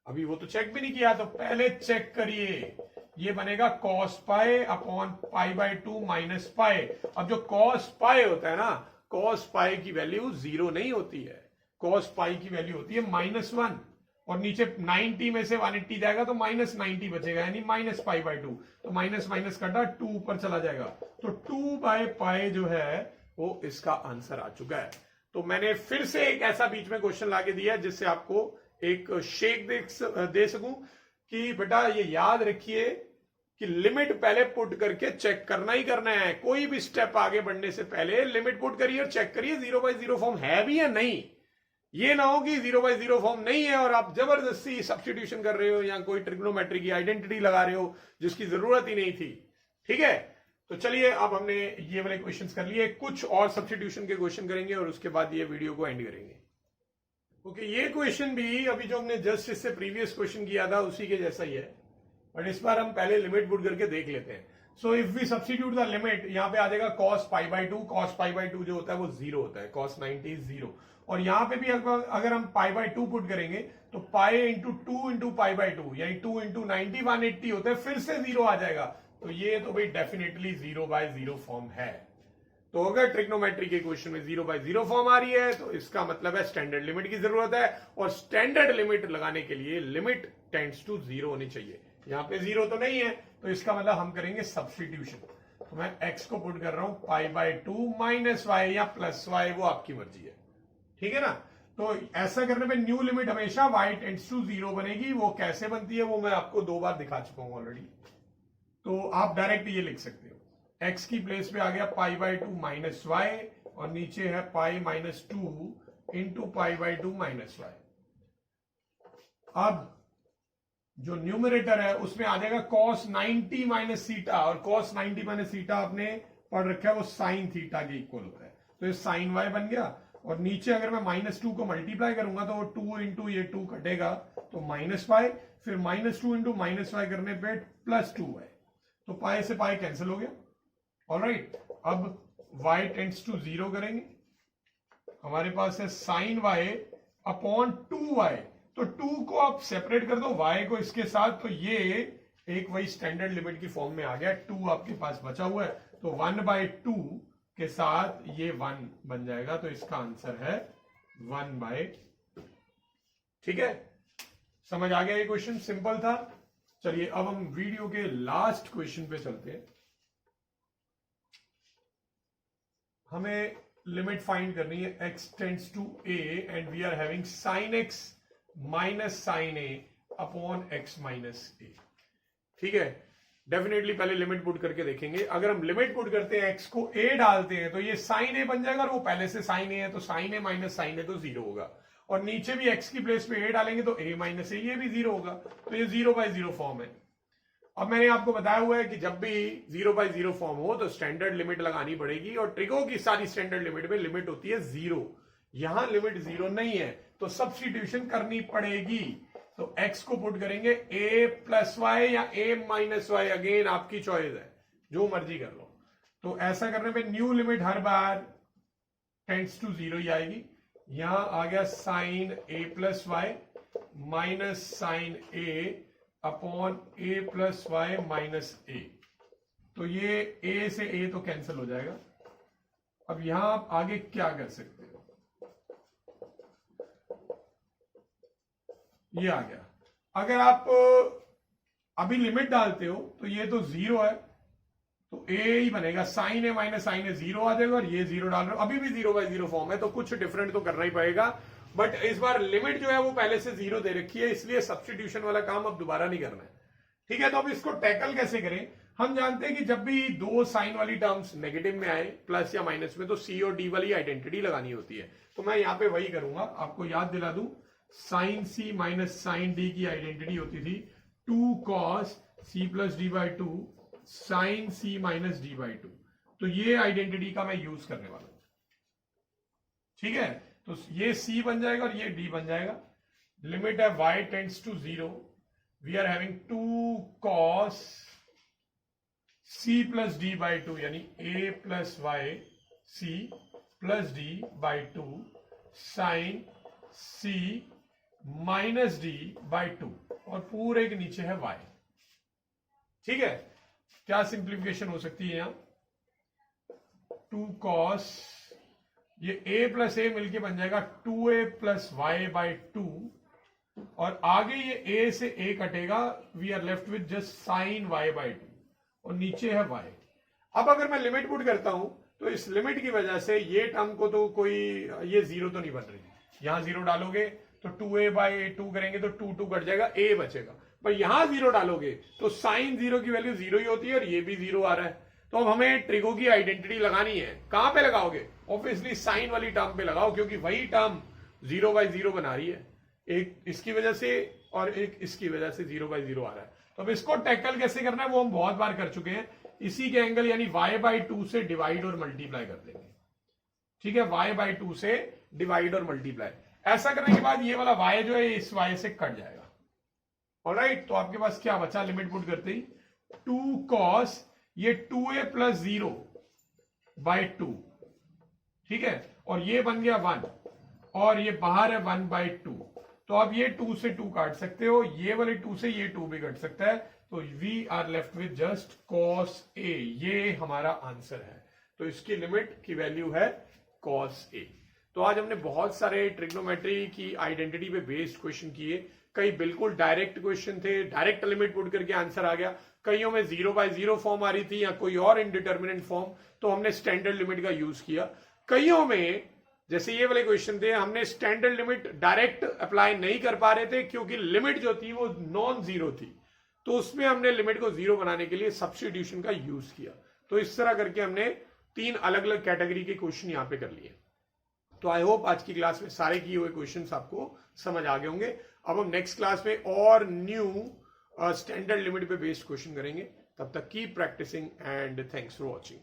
Speaker 1: अभी वो तो चेक भी नहीं किया, तो पहले चेक करिए। ये बनेगा cos pi upon pi by 2 minus pi. अब जो cos पाई होता है ना, cos पाई की वैल्यू जीरो नहीं होती है, cos पाई की वैल्यू होती है -1, और नीचे 90 में से 180 जाएगा तो -90 बचेगा, यानी माइनस पाई बाय 2। तो माइनस माइनस कटा 2 ऊपर चला जाएगा, तो 2/पाई जो है वो इसका आंसर आ चुका है। तो मैंने फिर से एक ऐसा बीच में क्वेश्चन लाके दिया जिससे आपको एक शेक दे सकूं कि बेटा ये याद रखिए कि लिमिट पहले पुट करके चेक करना ही करना है। कोई भी स्टेप आगे बढ़ने से पहले लिमिट पुट करिए और चेक करिए 0/0 फॉर्म है भी या नहीं। ये ना हो कि 0/0 फॉर्म नहीं है और आप जबरदस्ती सब्स्टिट्यूशन कर रहे हो या कोई ट्रिग्नोमेट्री की आइडेंटिटी लगा रहे हो जिसकी जरूरत ही नहीं थी। ठीक है, तो चलिए अब हमने ये वाले क्वेश्चंस कर लिए, कुछ और सब्स्टिट्यूशन के क्वेश्चन करेंगे और उसके बाद ये वीडियो को एंड करेंगे। ओके, ये क्वेश्चन भी अभी जो हमने जस्ट इससे प्रीवियस क्वेश्चन किया था उसी के जैसा ही है, बट इस बार हम पहले लिमिट पुट करके देख लेते हैं। So if we substitute the limit, यहां पे आ जाएगा cos pi by 2। cos pi by 2 जो होता है वो जीरो होता है, cos 90 इज जीरो। और यहां पे भी अगर हम पाई बाय 2 पुट करेंगे तो pi into 2 into pi by 2 यानी 2 इंटू 90 180 होता है, फिर से जीरो आ जाएगा। तो ये तो भाई डेफिनेटली 0/0 फॉर्म है। तो अगर ट्रिग्नोमेट्री के क्वेश्चन में 0/0 फॉर्म आ रही है तो इसका मतलब है स्टैंडर्ड लिमिट की जरूरत है, और स्टैंडर्ड लिमिट लगाने के लिए लिमिट टेंड्स टू जीरो होनी चाहिए। यहां पे जीरो तो नहीं है, तो इसका मतलब हम करेंगे सब्स्टिट्यूशन। तो मैं x को पुट कर रहा हूं पाई बाय 2 माइनस वाई या प्लस वाई, वो आपकी मर्जी है। ठीक है ना? तो ऐसा करने पे न्यू लिमिट हमेशा y टेंड्स टू जीरो बनेगी। वो कैसे बनती है वो मैं आपको 2 बार दिखा चुका हूं ऑलरेडी। तो आप डायरेक्ट ये लिख सकते हो, x की प्लेस पे आ गया पाई बाय 2 माइनस वाई, और नीचे है pi minus 2 into pi by 2 minus y. अब जो न्यूमरेटर है उसमें आ जाएगा cos 90 माइनस थीटा, और cos 90 माइनस थीटा आपने पढ़ रखा है वो साइन थीटा के इक्वल होता है, तो ये साइन वाई बन गया। और नीचे अगर मैं -2 को मल्टीप्लाई करूंगा तो वो 2 इंटू ये 2 कटेगा तो -पाई, फिर -2 इंटू -वाई करने पे +2 है, तो पाई से पाई कैंसिल हो गया। ऑलराइट, अब y टेंड्स टू जीरो करेंगे, हमारे पास है साइन वाई अपॉन 2y। तो 2 को आप सेपरेट कर दो y को इसके साथ, तो ये एक वही स्टैंडर्ड लिमिट की फॉर्म में आ गया। 2 आपके पास बचा हुआ है, तो 1/2 के साथ ये 1 बन जाएगा, तो इसका आंसर है 1/2। ठीक है, समझ आ गया? ये क्वेश्चन सिंपल था। चलिए अब हम वीडियो के लास्ट क्वेश्चन पे चलते हैं। हमें लिमिट फाइंड करनी है x tends to a and we are having sin x minus sin a upon x minus a। ठीक है, डेफिनेटली पहले लिमिट पुट करके देखेंगे। अगर हम लिमिट पुट करते हैं x को a डालते हैं तो ये sin a बन जाएगा, और वो पहले से sin a है तो sin a minus sin a तो जीरो होगा, और नीचे भी x की प्लेस पे a डालेंगे तो a माइनस a, ये भी जीरो होगा, तो ये 0/0 फॉर्म है। अब मैंने आपको बताया हुआ है कि जब भी 0/0 फॉर्म हो तो स्टैंडर्ड लिमिट लगानी पड़ेगी, और ट्रिगो की सारी स्टैंडर्ड लिमिट में लिमिट होती है जीरो। यहां लिमिट जीरो नहीं है तो सब्स्टिट्यूशन करनी पड़ेगी। तो x को पुट करेंगे a प्लस वाई या a माइनस वाई, अगेन आपकी चॉइस है, जो मर्जी कर लो। तो ऐसा करने पे न्यू लिमिट हर बार टेंड्स टू जीरो ही आएगी। यहां आ गया sign a plus y minus sign a upon a plus y minus a, तो ये a से a तो कैंसिल हो जाएगा। अब यहां आप आगे क्या कर सकते हो, ये आ गया। अगर आप अभी लिमिट डालते हो तो ये तो जीरो है, तो a ही बनेगा, साइन ए माइनस साइन ए जीरो आ जाएगा, और ये जीरो डाल रहे हो, अभी भी 0/0 फॉर्म है, तो कुछ डिफरेंट तो करना ही पड़ेगा। बट इस बार लिमिट जो है वो पहले से जीरो दे रखी है, इसलिए सब्स्टिट्यूशन वाला काम अब दोबारा नहीं करना है। ठीक है, तो अब इसको टैकल कैसे करें? हम जानते हैं कि जब भी दो साइन वाली टर्म्स नेगेटिव में आए प्लस या माइनस में, तो सी और डी वाली आइडेंटिटी लगानी होती है। तो मैं यहां पे वही करूंगा, आपको याद दिला दूं, sine C minus sine D की आइडेंटिटी होती थी 2 cos c plus D by two sine C minus D by two. तो ये आइडेंटिटी का मैं यूज करने वाला हूं, ठीक है। तो ये c बन जाएगा और ये d बन जाएगा। लिमिट है y tends to 0, we are having 2 cos c plus D by two, यानी a plus y c plus D by two sine c minus D by two, और पूरे के नीचे है y, ठीक है। क्या सिंप्लीफिकेशन हो सकती है यहां, 2 cos, ये a प्लस ए मिलके बन जाएगा 2a plus Y by two, और आगे ये a से a कटेगा, we are left with just sine y by two, और नीचे है y। अब अगर मैं लिमिट पुट करता हूं तो इस लिमिट की वजह से ये टर्म को तो कोई, ये जीरो तो नहीं बन रही, यहां जीरो डालोगे तो 2a बाई 2 करेंगे तो 2 कट जाएगा, a बचेगा। पर यहां जीरो डालोगे तो साइन जीरो की वैल्यू जीरो ही होती है और ये भी जीरो आ रहा है। तो अब हमें ट्रिगो की आइडेंटिटी लगानी है। कहां पे लगाओगे, ऑब्वियसली साइन वाली टर्म पे लगाओ, क्योंकि वही टर्म 0 बाई 0 बना रही है, एक इसकी वजह से और एक इसकी वजह से 0 बाई 0 आ रहा है। तो अब इसको टैकल कैसे करना है वो हम बहुत बार कर चुके हैं। इसी के एंगल यानी y बाई 2 से डिवाइड और मल्टीप्लाई कर देंगे, ठीक है, y बाई 2 से डिवाइड और मल्टीप्लाई। ऐसा करने के बाद ये वाला y जो है इस y से कट जाएगा। ऑलराइट, तो आपके पास क्या बचा, लिमिट पुट करते ही 2 cos, ये 2a प्लस 0 बाई 2, ठीक है, और ये बन गया 1, और ये बाहर है 1 बाई 2। तो अब ये 2 से 2 काट सकते हो, ये वाले 2 से ये 2 भी कट सकता है, तो we are left with just cos a, ये हमारा आंसर है। तो इसकी लिमिट की वैल्यू है cos a। तो आज हमने बहुत सारे ट्रिग्नोमेट्री की आइडेंटिटी पे बेस्ड क्वेश्चन किए, कई बिल्कुल डायरेक्ट क्वेश्चन थे, डायरेक्ट लिमिट पुट करके आंसर आ गया, कईयों में 0 बाई 0 फॉर्म आ रही थी या कोई और इनडिटर्मिनेंट फॉर्म, तो हमने स्टैंडर्ड लिमिट का यूज किया। कईयों में जैसे ये वाले क्वेश्चन थे, हमने स्टैंडर्ड लिमिट डायरेक्ट अप्लाई नहीं कर पा रहे थे क्योंकि लिमिट जो थी वो नॉन जीरो थी, तो उसमें हमने लिमिट को जीरो बनाने के लिए सब्स्टिट्यूशन का यूज किया। तो इस तरह करके हमने 3 अलग अलग कैटेगरी के क्वेश्चन यहां पे कर लिए। तो आई होप आज की क्लास में सारे किए हुए क्वेश्चंस आपको समझ आ गए होंगे। अब हम नेक्स्ट क्लास में और न्यू स्टैंडर्ड लिमिट पे बेस्ड क्वेश्चन करेंगे। तब तक keep practising and thanks for watching.